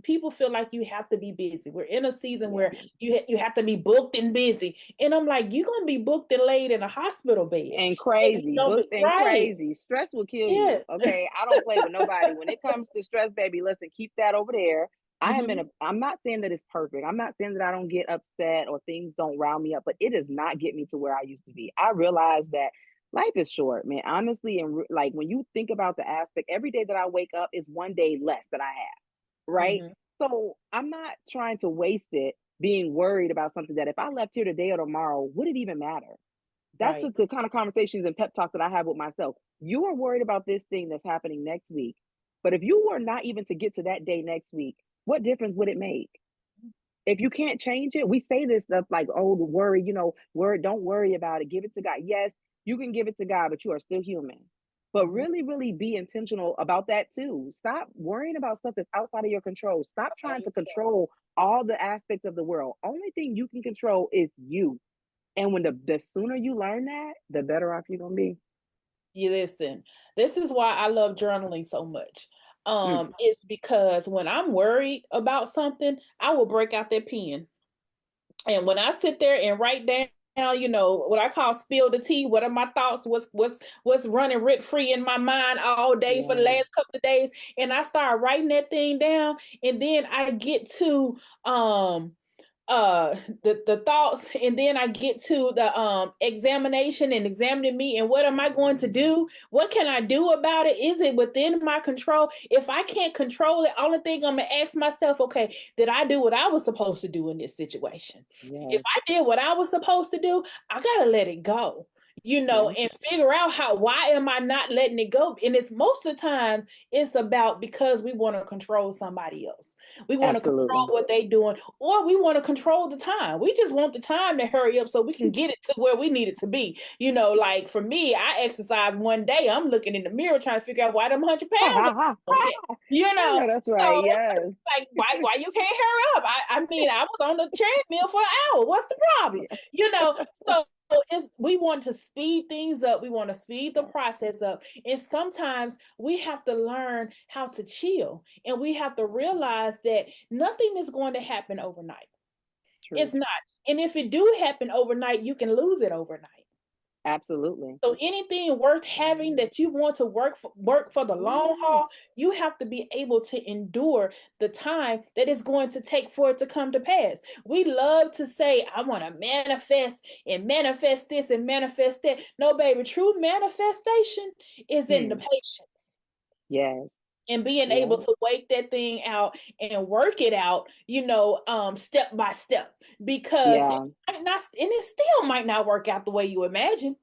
people feel like you have to be busy. We're in a season yes. where you have to be booked and busy, and I'm like, you're gonna be booked and laid in a hospital bed And if you crazy, don't be booked and right. crazy. Stress will kill you. Yes. Okay. I don't play with nobody. When it comes to stress, baby, listen, keep that over there. Mhm. I'm not saying that it's perfect. I'm not saying that I don't get upset or things don't round me up, but it does not get me to where I used to be. I realize that life is short, man. Honestly, and like when you think about the aspect, every day that I wake up is one day less that I have, right? Mhm. So I'm not trying to waste it being worried about something that if I left here today or tomorrow, would it even matter? That's Right. the kind of conversations and pep talks that I have with myself. You are worried about this thing that's happening next week. But if you were not even to get to that day next week, what difference would it make? If you can't change it, we say this stuff like, oh, the worry, worry, don't worry about it. Give it to God. Yes, you can give it to God, but you are still human. But Mhm. really, really be intentional about that too. Stop worrying about stuff that's outside of your control. Stop That's how trying you to feel. control all the aspects of the world. Only thing you can control is you. And when the sooner you learn that, the better off you're gonna be. You listen. This is why I love journaling so much. Mm, It's because when I'm worried about something, I will break out that pen. And when I sit there and write down, what I call spill the tea, what are my thoughts, what's running rent free in my mind all day for the yeah, last couple of days, and I start writing that thing down, and then I get to the thoughts, and then I get to the examination and examining me, and what am I going to do, what can I do about it, is it within my control? If I can't control it, only thing I'm gonna ask myself, okay, did I do what I was supposed to do in this situation? If yes, I did what I was supposed to do, I gotta let it go, yes, and figure out why am I not letting it go? And it's most of the time it's about because we want to control somebody else. We want to control absolutely. what they doing, or we want to control the time. We just want the time to hurry up so we can get it to where we need it to be. Like for me, I exercise one day. I'm looking in the mirror trying to figure out why them 100 pounds are on it. I know that's right. So Yes. like why you can't hurry up? I mean, I was on the treadmill for an hour. What's the problem? Yeah. So we want to speed things up. We want to speed the Yeah. process up. And sometimes we have to learn how to chill. And we have to realize that nothing is going to happen overnight. True. It's not. And if it do happen overnight, you can lose it overnight. Absolutely. So anything worth having that you want to work for the long Ooh, haul, you have to be able to endure the time that it's going to take for it to come to pass. We love to say, I want to manifest and manifest this and manifest that. No, baby, true manifestation is in the hmm. patience Yes. and being able Yeah. to wake that thing out and work it out, step by step, because it Yeah. might not, and it still might not work out the way you imagine.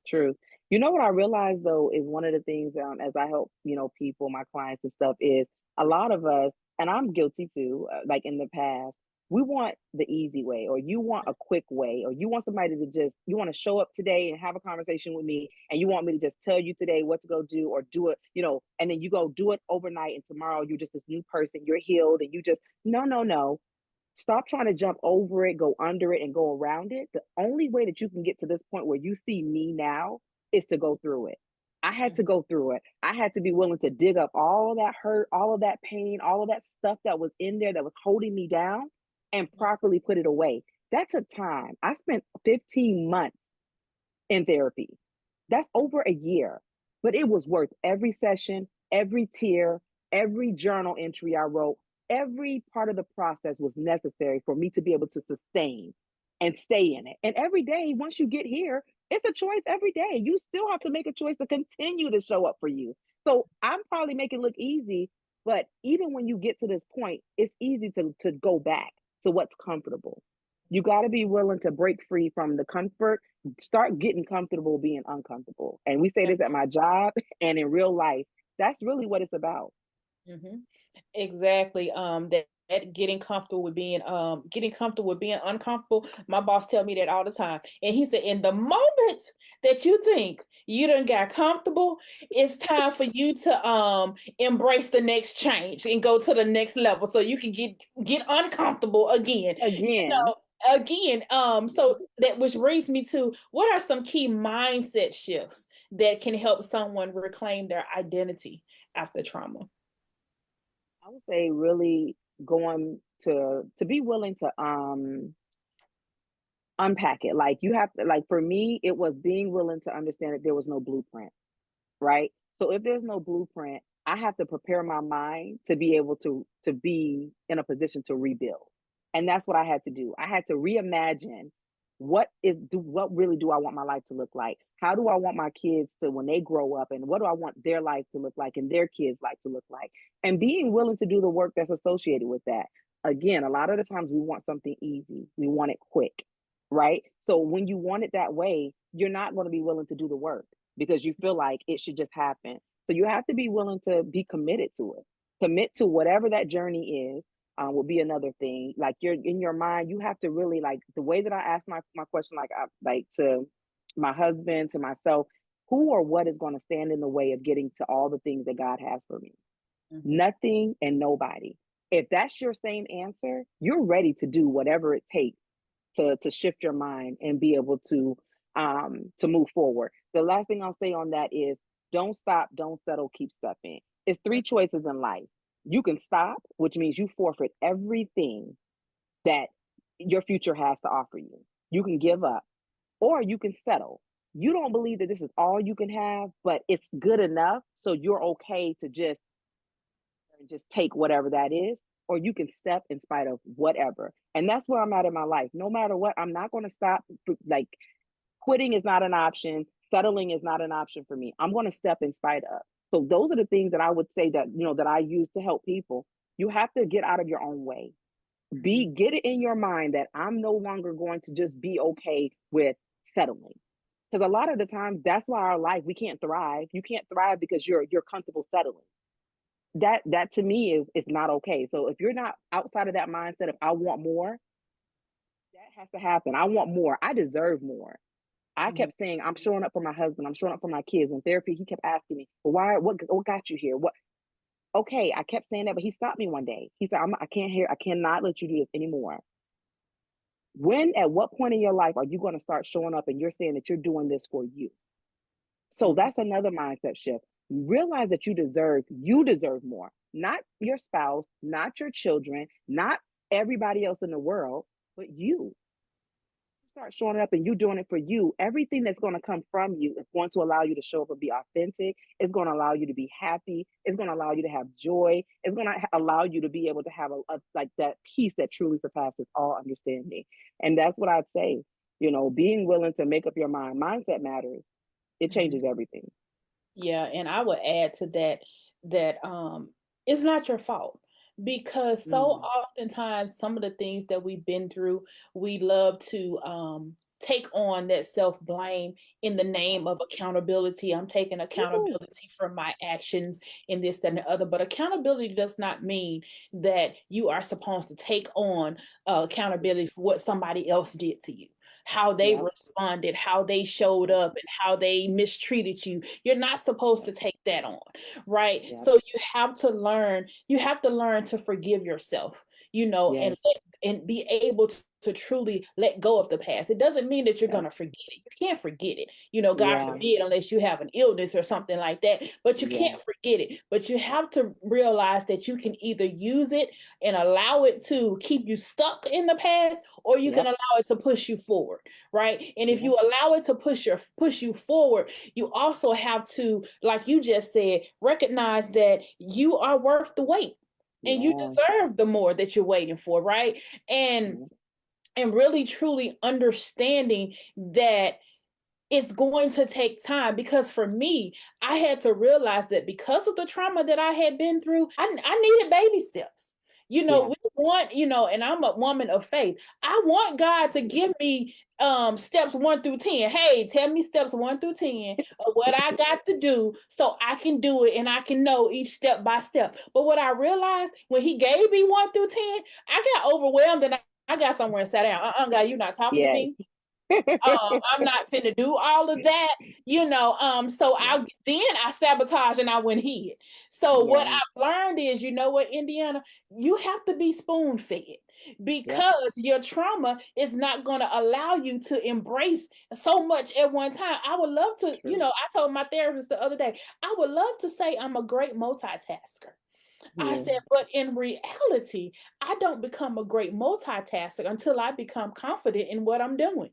True. You know what I realized though is one of the things as I help, people, my clients and stuff is a lot of us, and I'm guilty too, like in the past, we want the easy way, or you want a quick way, or you want somebody to you want to show up today and have a conversation with me, and you want me to just tell you today what to go do or do it, and then you go do it overnight, and tomorrow you're just this new person, you're healed, and you just, no, no, no. Stop trying to jump over it, go under it, and go around it. The only way that you can get to this point where you see me now is to go through it. I had to Mhm. go through it. I had to be willing to dig up all of that hurt, all of that pain, all of that stuff that was in there that was holding me down and properly put it away. That took time. I spent 15 months in therapy. That's over a year, but it was worth every session, every tear, every journal entry I wrote. Every part of the process was necessary for me to be able to sustain and stay in it. And every day, once you get here, it's a choice every day. You still have to make a choice to continue to show up for you. So I'm probably making it look easy, but even when you get to this point, it's easy to go back to what's comfortable. You got to be willing to break free from the comfort, start getting comfortable being uncomfortable. And we say this at my job and in real life. That's really what it's about. Mm-hmm. Exactly. That getting comfortable with being uncomfortable. My boss tell me that all the time. And he said, in the moment that you think you done got comfortable, it's time for you to embrace the next change and go to the next level so you can get uncomfortable again. Again. Again. So that which brings me to, what are some key mindset shifts that can help someone reclaim their identity after trauma? I would say really going to be willing to unpack it. Like you have to, like for me, it was being willing to understand that there was no blueprint, right? So if there's no blueprint, I have to prepare my mind to be able to be in a position to rebuild. And that's what I had to do. I had to reimagine what really do I want my life to look like? How do I want my kids to, when they grow up, and what do I want their life to look like and their kids' life to look like? And being willing to do the work that's associated with that. Again, a lot of the times we want something easy. We want it quick, right? So when you want it that way, you're not going to be willing to do the work because you feel like it should just happen. So you have to be willing to be committed to it. Commit to whatever that journey is. Will be another thing. Like you're in your mind, you have to really, like the way that I ask my question, like to my husband, to myself, who or what is going to stand in the way of getting to all the things that God has for me? Mm-hmm. Nothing and nobody. If that's your same answer, you're ready to do whatever it takes to shift your mind and be able to move forward. The last thing I'll say on that is don't stop, don't settle, keep stepping. It's three choices in life. You can stop, which means you forfeit everything that your future has to offer you. You can give up, or you can settle. You don't believe that this is all you can have, but it's good enough, so you're okay to just take whatever that is, or you can step in spite of whatever. And that's where I'm at in my life. No matter what, I'm not going to stop. Like quitting is not an option. Settling is not an option for me. I'm going to step in spite of. So those are the things that I would say that, that I use to help people. You have to get out of your own way. Get it in your mind that I'm no longer going to just be okay with settling. Because a lot of the times that's why our life, we can't thrive. You can't thrive because you're comfortable settling. That to me is not okay. So if you're not outside of that mindset of I want more, that has to happen. I want more. I deserve more. I kept saying, I'm showing up for my husband. I'm showing up for my kids. In therapy, he kept asking me, well, why, what got you here? What? Okay, I kept saying that, but he stopped me one day. He said, I cannot let you do this anymore. At what point in your life are you going to start showing up and you're saying that you're doing this for you? So that's another mindset shift. Realize that you deserve more, not your spouse, not your children, not everybody else in the world, but you. Start showing up and you doing it for you. Everything that's going to come from you is going to allow you to show up and be authentic. It's going to allow you to be happy. It's going to allow you to have joy. It's going to allow you to be able to have a like that peace that truly surpasses all understanding. And that's what I'd say. Being willing to make up your mind. Mindset matters. It changes everything. Yeah, and I would add to that it's not your fault. Because so oftentimes some of the things that we've been through, we love to take on that self-blame in the name of accountability. I'm taking accountability for my actions in this, that, and the other. But accountability does not mean that you are supposed to take on accountability for what somebody else did to you, how they responded, how they showed up, and how they mistreated you. You're not supposed to take that on, right? So you have to learn to forgive yourself, and be able to truly let go of the past. It doesn't mean that you're going to forget it. You can't forget it. God forbid, unless you have an illness or something like that, but you can't forget it. But you have to realize that you can either use it and allow it to keep you stuck in the past, or you can allow it to push you forward, right? And if you allow it to push you forward, you also have to, like you just said, recognize that you are worth the wait. And you deserve the more that you're waiting for, right? And really truly understanding that it's going to take time. Because for me, I had to realize that because of the trauma that I had been through, I needed baby steps. You know, we want, you know, and I'm a woman of faith. I want God to give me steps 1 through 10. Hey, tell me steps 1 through 10 of what I got to do so I can do it and I can know each step by step. But what I realized when he gave me 1 through 10, I got overwhelmed and I got somewhere and sat down. God, you're not talking to Yes. me. I'm not finna do all of that, you know. So I sabotage and I went hid. So what I've learned is, you know what, Indiana, you have to be spoon fed because your trauma is not going to allow you to embrace so much at one time. I would love to, you know, I told my therapist the other day, I would love to say I'm a great multitasker. I said, but in reality, I don't become a great multitasker until I become confident in what I'm doing.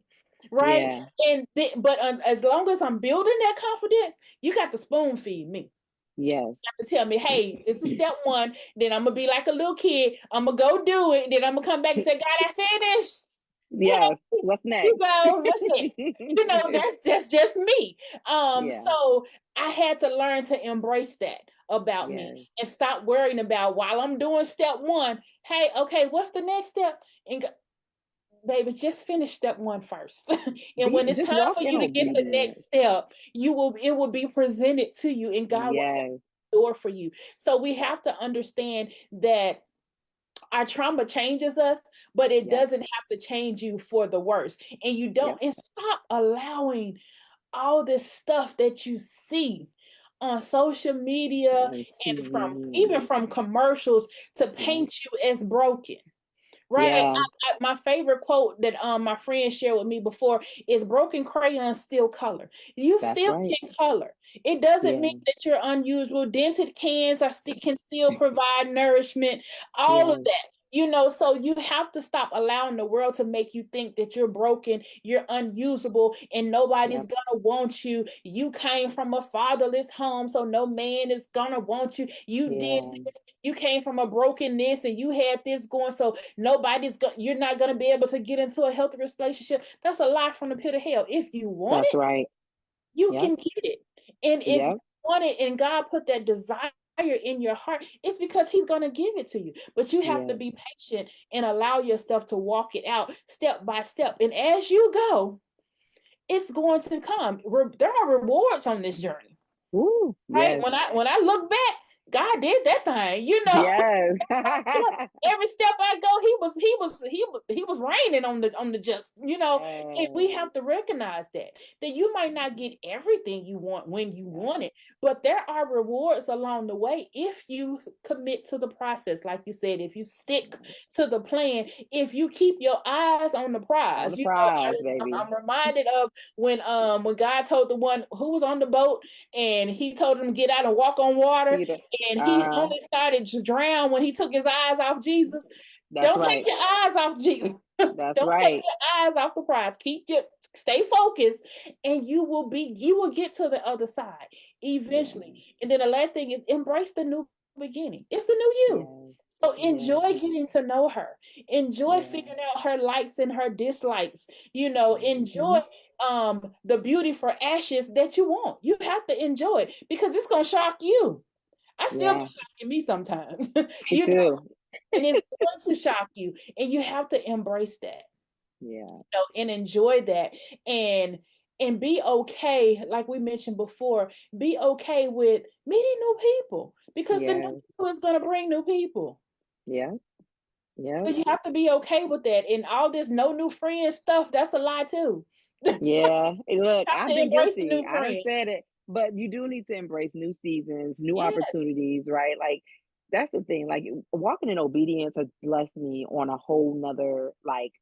Right. And but as long as I'm building that confidence, you got to spoon feed me. Yes. You have to tell me, hey, this is step 1. Then I'm gonna be like a little kid. I'm gonna go do it. Then I'm gonna come back and say, God, I finished. Yes. What's next? You know, what's next? You know, that's just me. So I had to learn to embrace that about me and stop worrying about while I'm doing step 1. Hey, okay, what's the next step? And baby, just finish step 1 first. And when it's time for you to get the next step, it will be presented to you and God will open the door for you. So we have to understand that our trauma changes us, but it doesn't have to change you for the worse. And you don't, and stop allowing all this stuff that you see on social media and even from commercials to paint you as broken. Right. My favorite quote that my friend shared with me before is broken crayons still color. You still can color. It doesn't mean that you're unusual. Dented cans can still provide nourishment, all of that. You know, so you have to stop allowing the world to make you think that you're broken, you're unusable, and nobody's gonna want you. You came from a fatherless home, so no man is gonna want you. You did this. You came from a brokenness and you had this going, so you're not gonna be able to get into a healthy relationship. That's a lie from the pit of hell. If you want it, you can get it. And if you want it and God put that desire in your heart, it's because he's going to give it to you. But you have to be patient and allow yourself to walk it out step by step. And as you go, it's going to come. There are rewards on this journey. Ooh, right? When I look back, God did that thing, you know. Yes. Every step I go, he was raining on the just, you know. And we have to recognize that you might not get everything you want when you want it, but there are rewards along the way if you commit to the process. Like you said, if you stick to the plan, if you keep your eyes on the prize. On the prize, baby. I'm reminded of when God told the one who was on the boat and he told him to get out and walk on water. Peter. And he only started to drown when he took his eyes off Jesus. Don't take your eyes off Jesus. Don't take your eyes off the prize. Stay focused, and you will get to the other side eventually. And then the last thing is embrace the new beginning. It's a new you. So enjoy getting to know her. Enjoy figuring out her likes and her dislikes. You know, enjoy the beauty for ashes that you want. You have to enjoy it because it's gonna shock you. I still be shocking me sometimes. You know, and it's going to shock you, and you have to embrace that. You know, and enjoy that, and be okay, like we mentioned before, be okay with meeting new people because the new people is going to bring new people. So you have to be okay with that, and all this no new friends stuff, that's a lie too. Look, I've been guilty. I done said it, but you do need to embrace new seasons, new opportunities, right? Like that's the thing. Like walking in obedience has blessed me on a whole nother, like,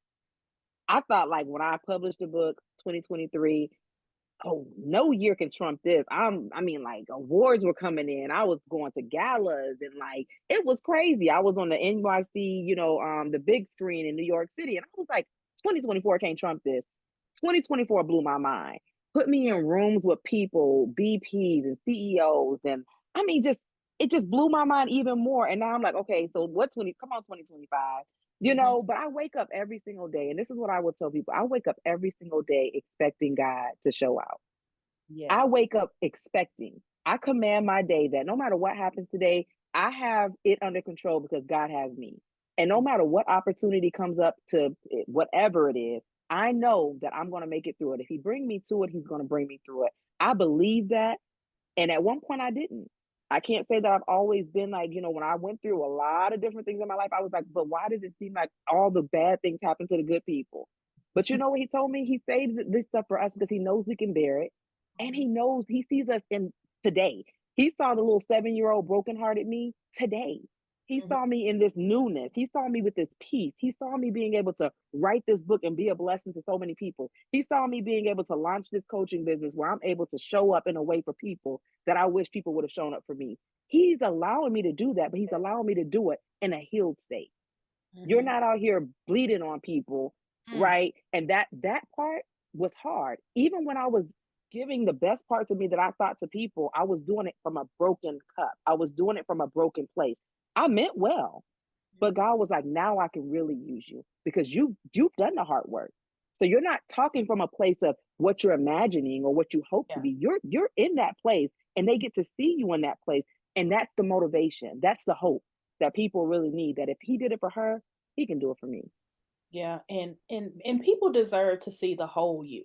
I thought like when I published the book 2023, oh, no year can trump this. I mean, like awards were coming in. I was going to galas and like it was crazy. I was on the NYC, you know, the big screen in New York City, and I was like, 2024 can't trump this. 2024 blew my mind. Put me in rooms with people, BPs and CEOs, and I mean, it just blew my mind even more. And now I'm like, okay, so come on, 2025. You know, but I wake up every single day, and this is what I will tell people. I wake up every single day expecting God to show out. I wake up expecting. I command my day that no matter what happens today, I have it under control because God has me. And no matter what opportunity comes up to whatever it is, I know that I'm going to make it through it. If he bring me to it, he's going to bring me through it. I believe that. And at one point I didn't. I can't say that I've always been like, when I went through a lot of different things in my life, I was like, but why does it seem like all the bad things happen to the good people? But you know what he told me? He saves this stuff for us because he knows we can bear it. And he knows he sees us in today. He saw the little 7-year-old brokenhearted me today. He Mhm. saw me in this newness. He saw me with this peace. He saw me being able to write this book and be a blessing to so many people. He saw me being able to launch this coaching business where I'm able to show up in a way for people that I wish people would have shown up for me. He's allowing me to do that, but he's allowing me to do it in a healed state. You're Mhm. not out here bleeding on people, Mm. right? And that part was hard. Even when I was giving the best parts of me that I thought to people, I was doing it from a broken cup. I was doing it from a broken place. I meant well, but God was like, now I can really use you because you've done the hard work. So you're not talking from a place of what you're imagining or what you hope to Yeah. be. You're in that place and they get to see you in that place. And that's the motivation. That's the hope that people really need. That if he did it for her, he can do it for me. Yeah, and people deserve to see the whole you.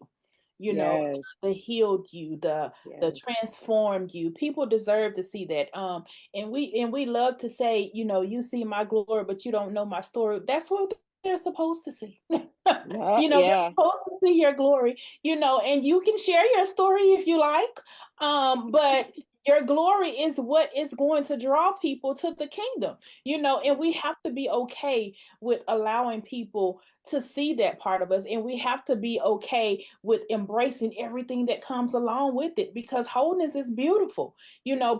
You know, Yes. the healed you, the Yes. transformed you. People deserve to see that. And we love to say, you see my glory, but you don't know my story. That's what they're supposed to see. Yeah. They're Yeah. supposed to see your glory, and you can share your story if you like. But your glory is what is going to draw people to the kingdom, and we have to be okay with allowing people to see that part of us, and we have to be okay with embracing everything that comes along with it, because wholeness is beautiful.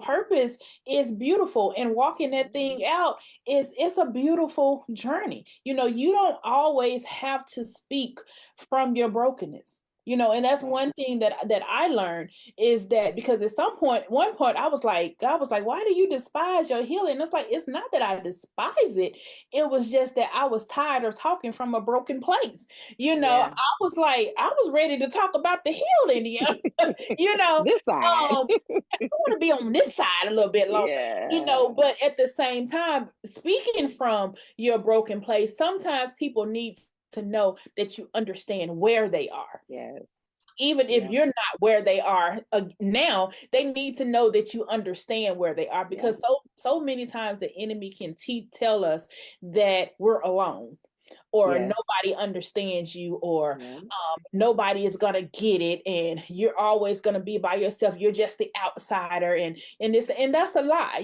Purpose is beautiful, and walking that thing out it's a beautiful journey. You don't always have to speak from your brokenness. And that's Right. one thing that I learned, is that because at one point I was like, God was like, why do you despise your healing? And it's like, it's not that I despise it. It was just that I was tired of talking from a broken place. Yeah. I was like, I was ready to talk about the healing. you know, This side. um, I want to be on this side a little bit longer. Yeah. But at the same time, speaking from your broken place, sometimes people need to know that you understand where they are. Yes. Even if Yeah. you're not where they are now, they need to know that you understand where they are, Yeah. because so many times the enemy can tell us that we're alone, or Yes. nobody understands you, or Yeah. nobody is gonna get it, and you're always gonna be by yourself. You're just the outsider, and that's a lie.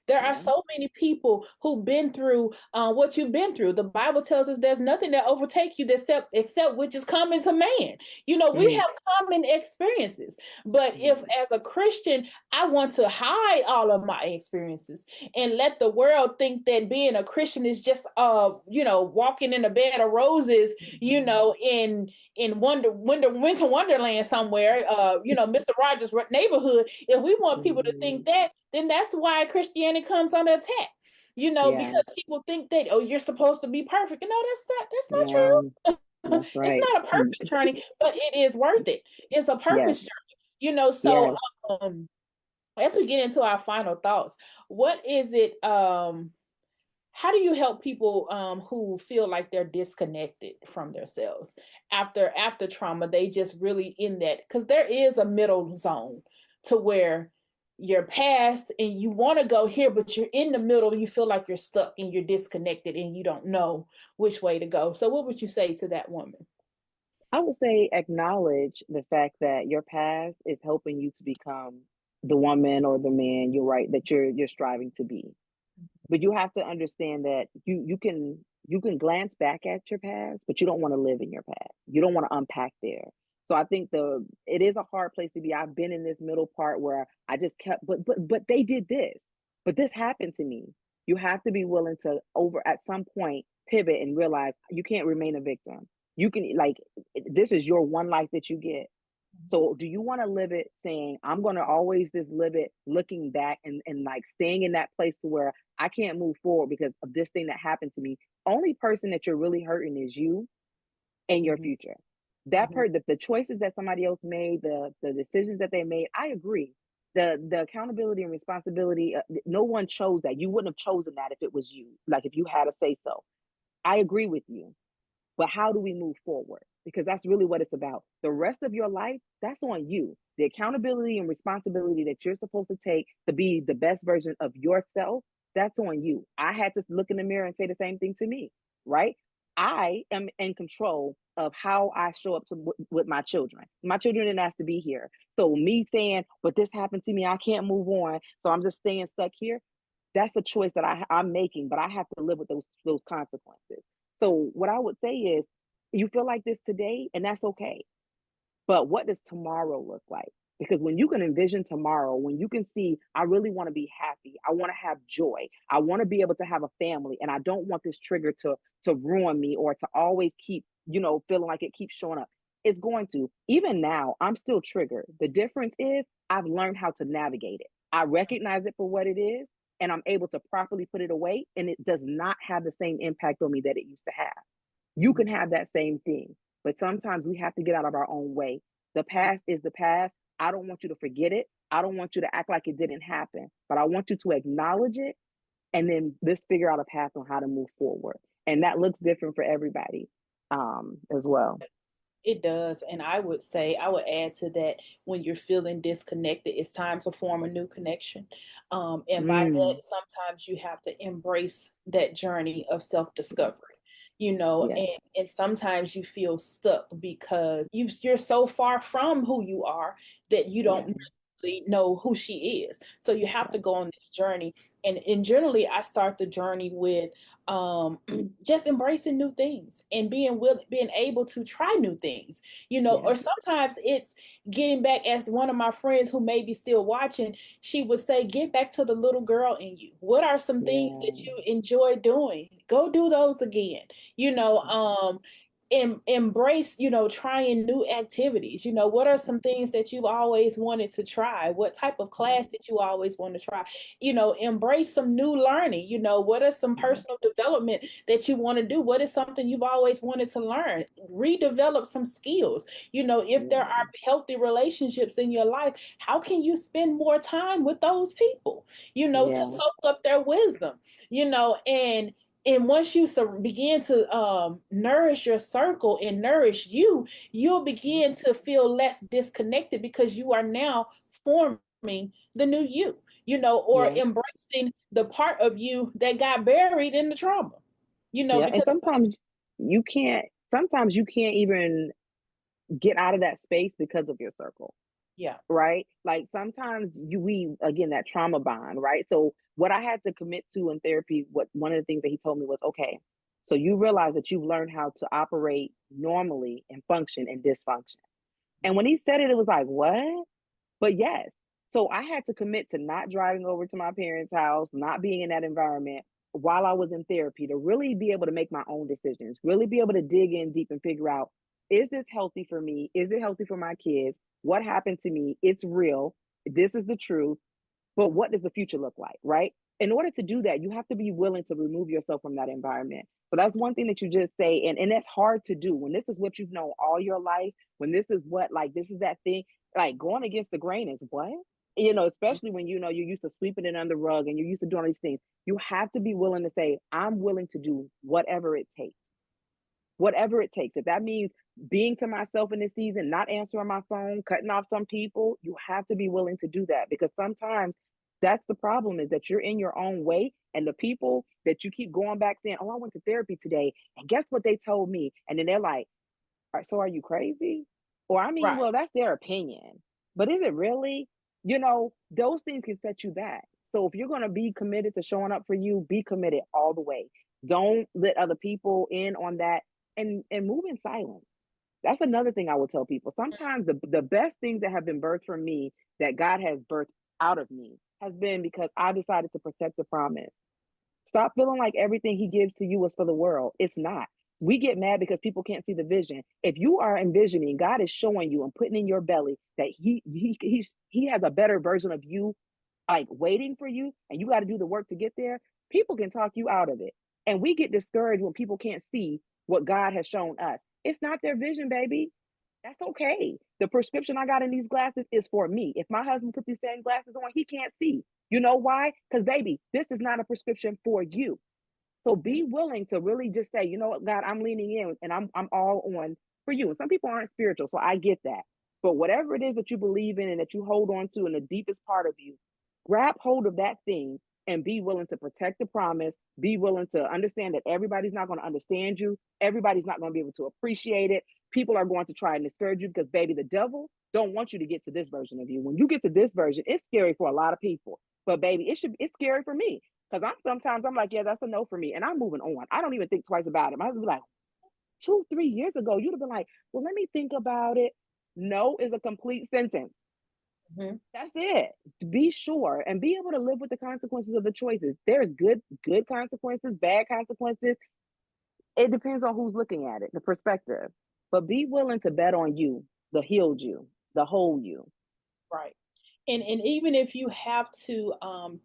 There are Yeah. so many people who've been through what you've been through. The Bible tells us there's nothing that overtake you except which is common to man. We Mm. have common experiences, but if Mm. as a Christian I want to hide all of my experiences and let the world think that being a Christian is just walking in a bed of roses, in winter wonderland somewhere, Mr. Rogers' neighborhood. If we want people to think Mm. that, then that's why Christianity comes under attack. Yeah. Because people think that, oh, you're supposed to be perfect. No, that's not Yeah. true. That's It's right. not a Mm. perfect journey, but it is worth it. It's a Yes. purpose journey. So Yes. as we get into our final thoughts, what is it? How do you help people who feel like they're disconnected from themselves after trauma? They just really in that, because there is a middle zone to where you're past and you want to go here, but you're in the middle. You feel like you're stuck and you're disconnected and you don't know which way to go. So what would you say to that woman? I would say acknowledge the fact that your past is helping you to become the woman or the man that you're striving to be. But you have to understand that you can glance back at your past, but you don't want to live in your past. You don't want to unpack there. So I think it is a hard place to be. I've been in this middle part where I just kept, but they did this, but this happened to me. You have to be willing to over at some point pivot and realize you can't remain a victim. You can like this is your one life that you get. So do you want to live it saying, I'm going to always just live it looking back and like staying in that place to where I can't move forward because of this thing that happened to me? Only person that you're really hurting is you and your Mhm, future. That mhm, the choices that somebody else made, the decisions that they made, I agree. the accountability and responsibility, no one chose that. You wouldn't have chosen that if it was you, like if you had a say so. I agree with you. But how do we move forward? Because that's really what it's about. The rest of your life, that's on you. The accountability and responsibility that you're supposed to take to be the best version of yourself, that's on you. I had to look in the mirror and say the same thing to me, right? I am in control of how I show up with my children. My children didn't ask to be here. So me saying, but this happened to me, I can't move on, so I'm just staying stuck here. That's a choice that I'm making, but I have to live with those consequences. So what I would say is, you feel like this today, and that's okay. But what does tomorrow look like? Because when you can envision tomorrow, when you can see, I really want to be happy, I want to have joy, I want to be able to have a family, and I don't want this trigger to ruin me or to always keep, feeling like it keeps showing up. It's going to. Even now, I'm still triggered. The difference is I've learned how to navigate it. I recognize it for what it is, and I'm able to properly put it away, and it does not have the same impact on me that it used to have. You can have that same thing, but sometimes we have to get out of our own way. The past is the past. I don't want you to forget it. I don't want you to act like it didn't happen, but I want you to acknowledge it, and then let's figure out a path on how to move forward. And that looks different for everybody, as well. It does. And I would say, I would add to that, when you're feeling disconnected, it's time to form a new connection. And by that, Mm, sometimes you have to embrace that journey of self-discovery, yeah, and sometimes you feel stuck because you're so far from who you are that you yeah, don't really know who she is. So you have yeah, to go on this journey. And generally, I start the journey with um just embracing new things and being able to try new things, yeah, or sometimes it's getting back, as one of my friends who may be still watching, she would say, get back to the little girl in you. What are some things yeah, that you enjoy doing? Go do those again. you know um embrace, trying new activities. What are some things that you've always wanted to try? What type of class that you always want to try? Embrace some new learning. What are some yeah, personal development that you want to do? What is something you've always wanted to learn? Redevelop some skills. If there yeah, are healthy relationships in your life, how can you spend more time with those people, to yeah, soak up their wisdom, and once you begin to nourish your circle and nourish you, you'll begin to feel less disconnected because you are now forming the new you, or yeah, embracing the part of you that got buried in the trauma, yeah. And because sometimes you can't even get out of that space because of your circle. yeah, Right? Like sometimes we again, that trauma bond, right? So what I had to commit to in therapy, what one of the things that he told me was, okay, so you realize that you've learned how to operate normally and function in dysfunction. And when he said it, it was like, what? But yes. So I had to commit to not driving over to my parents' house, not being in that environment while I was in therapy, to really be able to make my own decisions, really be able to dig in deep and figure out, is this healthy for me? Is it healthy for my kids? What happened to me? It's real. This is the truth. But what does the future look like, right? In order to do that, you have to be willing to remove yourself from that environment. So that's one thing that you just say, and that's hard to do when this is what you've known all your life. When this is what, like, this is that thing, like going against the grain is what, especially when you're used to sweeping it under the rug and you're used to doing all these things. You have to be willing to say, I'm willing to do whatever it takes. Whatever it takes. If that means being to myself in this season, not answering my phone, cutting off some people, you have to be willing to do that, because sometimes that's the problem, is that you're in your own way, and the people that you keep going back saying, oh, I went to therapy today and guess what they told me, and then they're like, all right, so are you crazy? Or I mean, right. well, that's their opinion, but is it really? Those things can set you back. So if you're going to be committed to showing up for you, be committed all the way. Don't let other people in on that, and move in silence. That's another thing I would tell people. Sometimes the best things that have been birthed from me, that God has birthed out of me, has been because I decided to protect the promise. Stop feeling like everything he gives to you is for the world. It's not. We get mad because people can't see the vision. If you are envisioning, God is showing you and putting in your belly that he has a better version of you, like waiting for you, and you got to do the work to get there. People can talk you out of it. And we get discouraged when people can't see what God has shown us. It's not their vision, baby. That's okay. The prescription I got in these glasses is for me. If my husband put these same glasses on, he can't see. You know why? Because, baby, this is not a prescription for you. So be willing to really just say, you know what, God, I'm leaning in and I'm all on for you. And some people aren't spiritual, so I get that. But whatever it is that you believe in and that you hold on to in the deepest part of you, grab hold of that thing and be willing to protect the promise. Be willing to understand that everybody's not going to understand you. Everybody's not going to be able to appreciate it. People are going to try and discourage you because, baby, the devil don't want you to get to this version of you. When you get to this version, it's scary for a lot of people. But baby, it's scary for me. Because I'm like, yeah, that's a no for me. And I'm moving on. I don't even think twice about it. My husband be like, 2-3 years ago, you'd have been like, well, let me think about it. No is a complete sentence. Mhm. That's it. Be sure and be able to live with the consequences of the choices. There's good consequences, bad consequences. It depends on who's looking at it, the perspective. But be willing to bet on you, the healed you, the whole you. Right. And even if you have to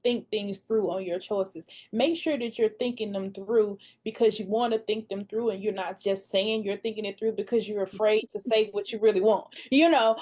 think things through on your choices, make sure that you're thinking them through because you want to think them through, and you're not just saying you're thinking it through because you're afraid to say what you really want, Yep.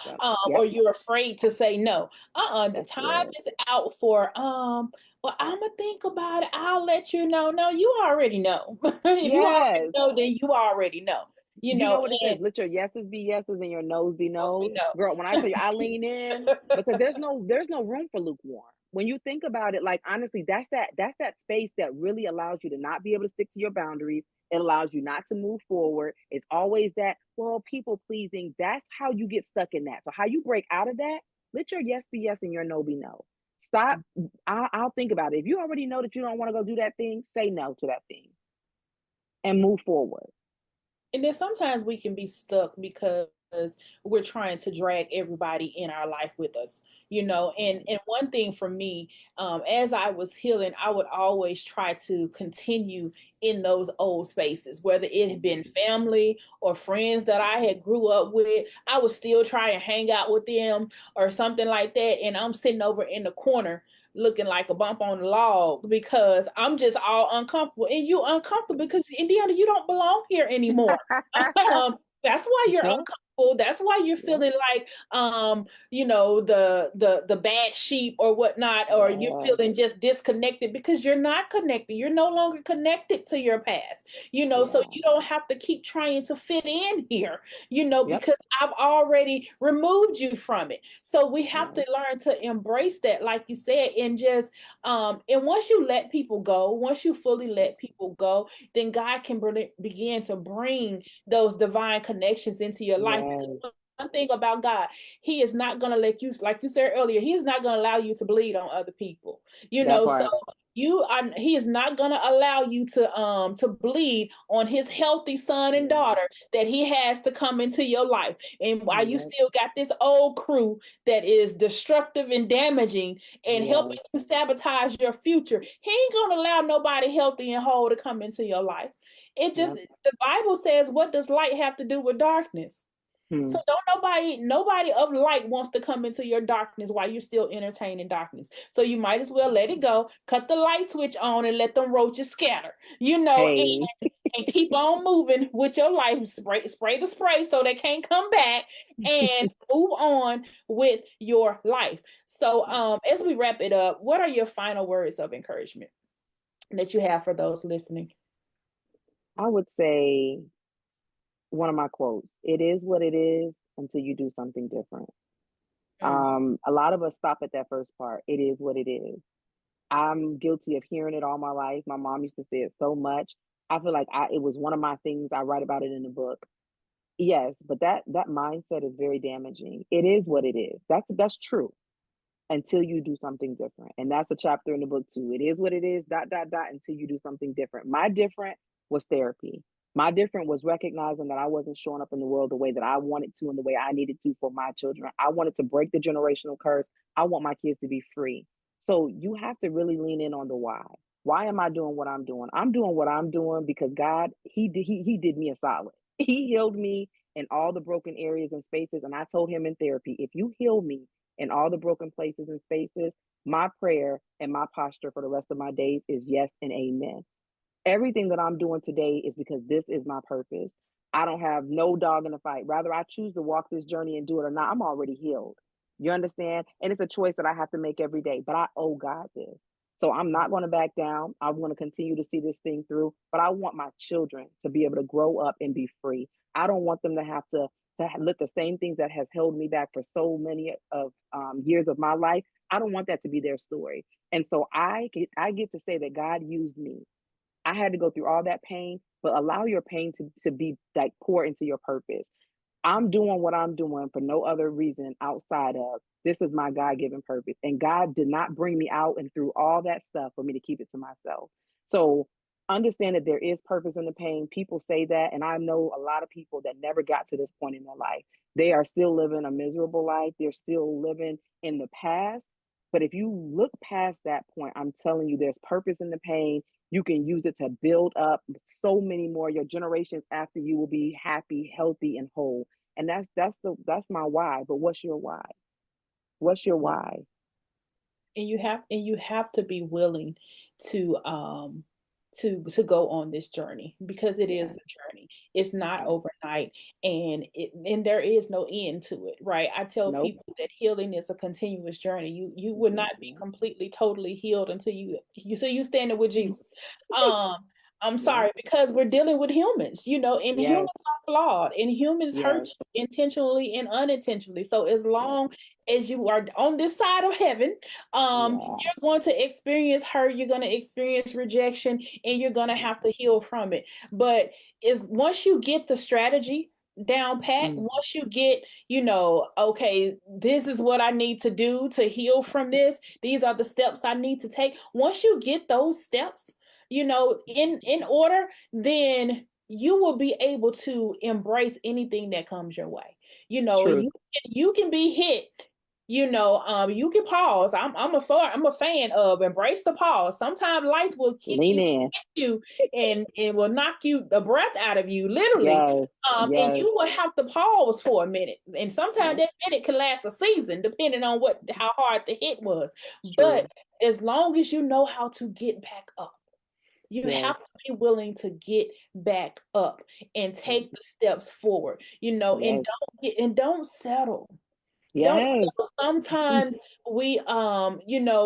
or Yep. you're afraid to say no. The That's time it. is out for well, I'm gonna think about it. I'll let you know. No, you already know. If you already Yes. know, then you already know. You know what it says? And Let your yeses be yeses and your no's be supposed to no's. know. Girl, when I tell you I lean in, because there's no room for lukewarm. When you think about it, like honestly, that's that space that really allows you to not be able to stick to your boundaries. It allows you not to move forward. It's always that, well, people pleasing. That's how you get stuck in that. So how you break out of that, let your yes be yes and your no be no. Stop. I'll think about it. If you already know that you don't want to go do that thing, say no to that thing and move forward. And then sometimes we can be stuck because we're trying to drag everybody in our life with us, and one thing for me, as I was healing, I would always try to continue in those old spaces, whether it had been family or friends that I had grew up with. I would still try and hang out with them or something like that, and I'm sitting over in the corner looking like a bump on the log because I'm just all uncomfortable. And you uncomfortable because Indiana, you don't belong here anymore. That's why you're Yep. uncomfortable. That's why you're Yep. feeling like the bad sheep or whatnot, or you're Yeah. feeling just disconnected because you're not connected. You're no longer connected to your past, so Yeah. you don't have to keep trying to fit in here, Yep. because I've already removed you from it. So we have Yeah. to learn to embrace that, like you said, and just and once you let people go, once you fully let people go, then God can begin to bring those divine connections into your life. Because Yes. one thing about God, He is not going to let you, like you said earlier, He's not going to allow you to bleed on other people. That So part. He is not going to allow you to bleed on His healthy son and Yeah. daughter that He has to come into your life. And while you Yep. still got this old crew that is destructive and damaging and helping Yes. you sabotage your future, He ain't going to allow nobody healthy and whole to come into your life. It just, Yep. the Bible says, what does light have to do with darkness? Hmm. So don't nobody of light wants to come into your darkness while you're still entertaining darkness. So you might as well let it go, cut the light switch on and let them roaches scatter, Hey. and keep on moving with your life. Spray the spray so they can't come back, and move on with your life. So as we wrap it up, what are your final words of encouragement that you have for those listening? I would say one of my quotes, it is what it is until you do something different. Mm, A lot of us stop at that first part. It is what it is. I'm guilty of hearing it all my life. My mom used to say it so much. I feel like it was one of my things. I write about it in the book. Yes, but that mindset is very damaging. It is what it is. That's true until you do something different. And that's a chapter in the book too. It is what it is, dot, dot, dot, until you do something different. My different was therapy. My different was recognizing that I wasn't showing up in the world the way that I wanted to and the way I needed to for my children. I wanted to break the generational curse. I want my kids to be free. So you have to really lean in on the why. Why am I doing what I'm doing? I'm doing what I'm doing because God, he did me a solid. He healed me in all the broken areas and spaces. And I told him in therapy, if you heal me in all the broken places and spaces, my prayer and my posture for the rest of my days is yes and amen. Everything that I'm doing today is because this is my purpose. I don't have no dog in the fight. Rather, I choose to walk this journey and do it or not. I'm already healed. You understand? And it's a choice that I have to make every day. But I owe God this. So I'm not going to back down. I'm going to continue to see this thing through. But I want my children to be able to grow up and be free. I don't want them to have to look the same things that has held me back for so many of years of my life. I don't want that to be their story. And so I get to say that God used me. I had to go through all that pain, but allow your pain to be like pour into your purpose. I'm doing what I'm doing for no other reason outside of this is my God given purpose. And God did not bring me out and through all that stuff for me to keep it to myself. So understand that there is purpose in the pain. People say that. And I know a lot of people that never got to this point in their life. They are still living a miserable life. They're still living in the past. But if you look past that point, I'm telling you, there's purpose in the pain. You can use it to build up so many more. Your generations after you will be happy, healthy, and whole. And that's my why. But what's your why? What's your why? And you have to be willing to go on this journey, because it Yeah. is a journey. It's not Yeah. overnight, and there is no end to it, right? I tell Nope. people that healing is a continuous journey. You would not be Mm-hmm. completely totally healed until you standing with Jesus. um I'm Yeah. sorry, because we're dealing with humans, and humans Yes. are flawed, and humans hurt Yes. you intentionally and unintentionally. So as Yes. long as you are on this side of heaven, Yeah. you're going to experience hurt, you're going to experience rejection, and you're going to have to heal from it. But is once you get the strategy down pat, Mm. once you get, okay, this is what I need to do to heal from this, these are the steps I need to take. Once you get those steps, in order, then you will be able to embrace anything that comes your way. Truth. You can be hit, you can pause. I'm a fan of embrace the pause. Sometimes life will Lean in. hit you and will knock you the breath out of you, literally. Yes. And Yes. you will have to pause for a minute. And sometimes Yes. that minute can last a season, depending on how hard the hit was. But True. as long as you know how to get back up, you Yes. have to be willing to get back up and Yes. take the steps forward, Yes. and don't settle. Don't Yes. settle. Sometimes we,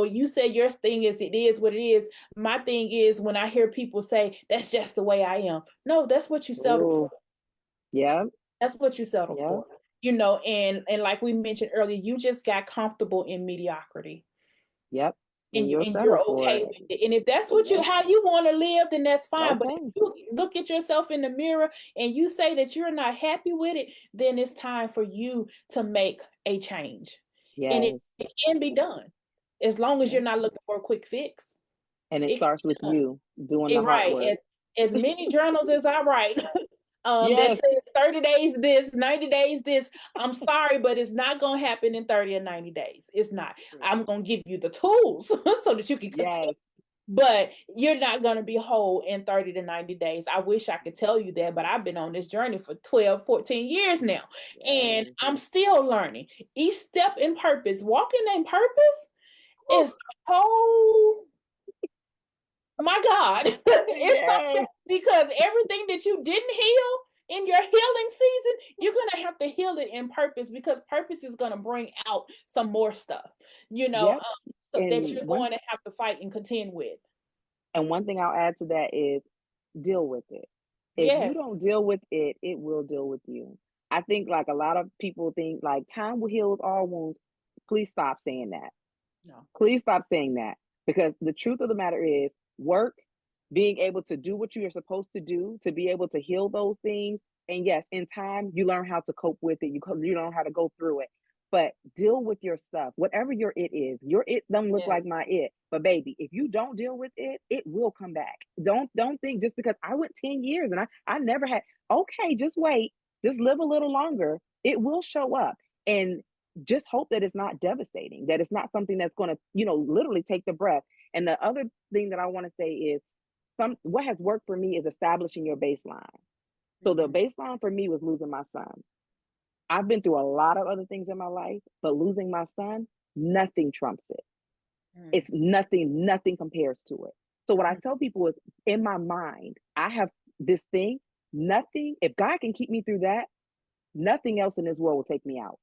you say your thing is it is what it is. My thing is when I hear people say that's just the way I am. No, that's what you settled for. Oh. Yeah. That's what you settled Yeah. for. And like we mentioned earlier, you just got comfortable in mediocrity. Yep. And And you'll you're settle for okay it. with it. And if that's Yep. how you want to live, then that's fine. But if Okay. you look at yourself in the mirror and you say that you're not happy with it, then it's time for you to make a change. And Yes. it can be done as long as you're Yep. not looking for a quick fix. And it It can starts with be done. you doing the hard Right. work. As many journals as I write, that Yes. says 30 days this, 90 days this. I'm sorry, but it's not going to happen in 30 or 90 days. It's not. True. I'm going to give you the tools so that you can continue, Yes. but you're not going to be whole in 30 to 90 days. I wish I could tell you that, but I've been on this journey for 12, 14 years now, and Yes. I'm still learning. Each step in purpose, walking in purpose is so, my God, it's so, Yes. because everything that you didn't heal in your healing season, you're going to have to heal it in purpose, because purpose is going to bring out some more stuff, Yep. stuff that And you're going to have to fight and contend with. one thing I'll add to that is deal with it. If you Yes. don't deal with it, it will deal with you. I think like a lot of people think like time will heal all wounds. Please stop saying that. No. Please stop saying that, because the truth of the matter is work, being able to do what you are supposed to do to be able to heal those things. And yes, in time, you learn how to cope with it. You learn how to go through it. But deal with your stuff, whatever your it is. Your it don't look Yes. like my it, but baby, if you don't deal with it, it will come back. Don't think just because I went 10 years and I never had. Okay, just wait, just live a little longer. It will show up, and just hope that it's not devastating, that it's not something that's going to, literally take the breath. And the other thing that I want to say is what has worked for me is establishing your baseline. So the Mm-hmm. baseline for me was losing my son. I've been through a lot of other things in my life, but losing my son, nothing trumps it. It's nothing compares to it. So what I tell people is, in my mind, I have this thing, nothing, if God can keep me through that, nothing else in this world will take me out,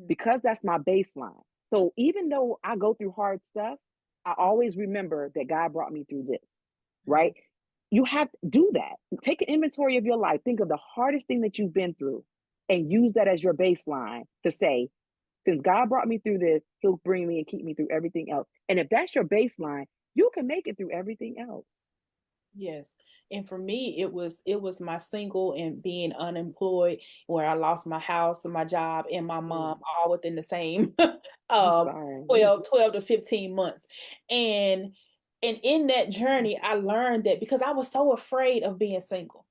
because that's my baseline. So even though I go through hard stuff, I always remember that God brought me through this, right? You have to do that. Take an inventory of your life. Think of the hardest thing that you've been through and use that as your baseline to say, since God brought me through this, he'll bring me and keep me through everything else. And if that's your baseline, you can make it through everything else. Yes. And for me, it was my single and being unemployed, where I lost my house and my job and my mom all within the same I'm 12 sorry. 12 to 15 months. And in that journey, I learned that, because I was so afraid of being single.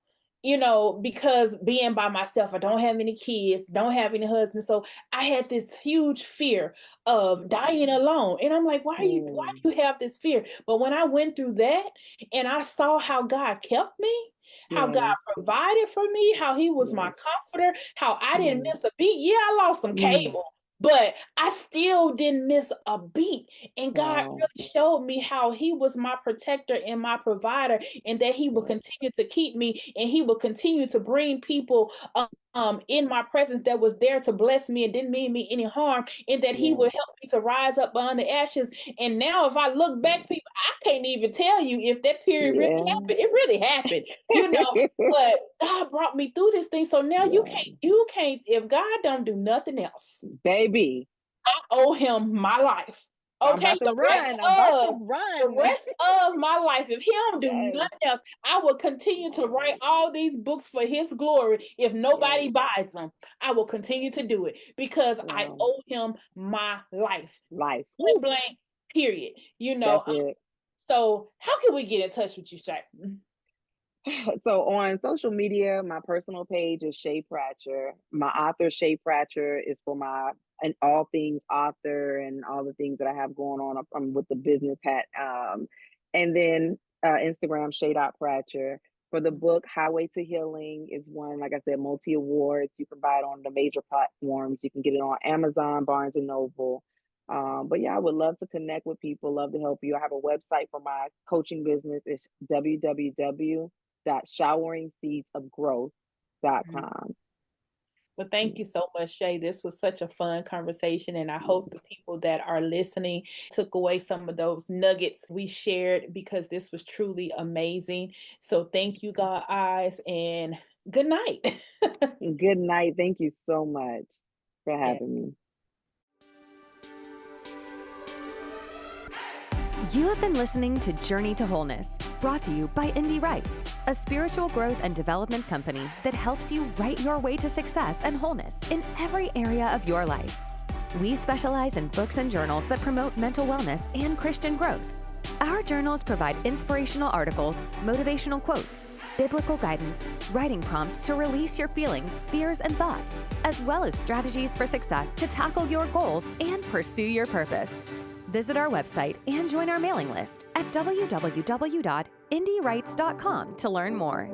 Because being by myself, I don't have any kids, don't have any husband. So I had this huge fear of dying alone. And I'm like, why do you have this fear? But when I went through that and I saw how God kept me, how God Yes. provided for me, how he was my Yes. comforter, how I didn't Yes. miss a beat. Yeah, I lost some cable, but I still didn't miss a beat. And God Wow. really showed me how he was my protector and my provider, and that he will continue to keep me, and he will continue to bring people in my presence that was there to bless me and didn't mean me any harm, and that he would help me to rise up behind the ashes. And now if I look back, people, I can't even tell you if that period really happened. It really happened, but God brought me through this thing. So now you can't, if God don't do nothing else, Baby, I owe him my life. I'm Okay, about to run. I'm about to the run. rest of my life, if he don't do Yes. nothing else, I will continue to write all these books for his glory. If nobody buys them, I will continue to do it, because I Wow. owe him my life. Life. Point Woo. blank, period. That's it. So how can we get in touch with you, Shae? So on social media, my personal page is Shae Pratcher. My author, Shae Pratcher, is for my and all things author and all the things that I have going on. I'm with the business hat. And then Instagram, Shae.Pratcher. For the book, Highway to Healing is one, like I said, multi-awards. You can buy it on the major platforms. You can get it on Amazon, Barnes and Noble. But yeah, I would love to connect with people, love to help you. I have a website for my coaching business. It's www.showeringseedsofgrowth.com. Well, thank you so much, Shae. This was such a fun conversation, and I hope the people that are listening took away some of those nuggets we shared, because this was truly amazing. So thank you, guys, and good night. Good night. Thank you so much for Yeah. having me. You have been listening to Journey to Wholeness, brought to you by Indie Writes, a spiritual growth and development company that helps you write your way to success and wholeness in every area of your life. We specialize in books and journals that promote mental wellness and Christian growth. Our journals provide inspirational articles, motivational quotes, biblical guidance, writing prompts to release your feelings, fears, and thoughts, as well as strategies for success to tackle your goals and pursue your purpose. Visit our website and join our mailing list at www.indiewrites.com to learn more.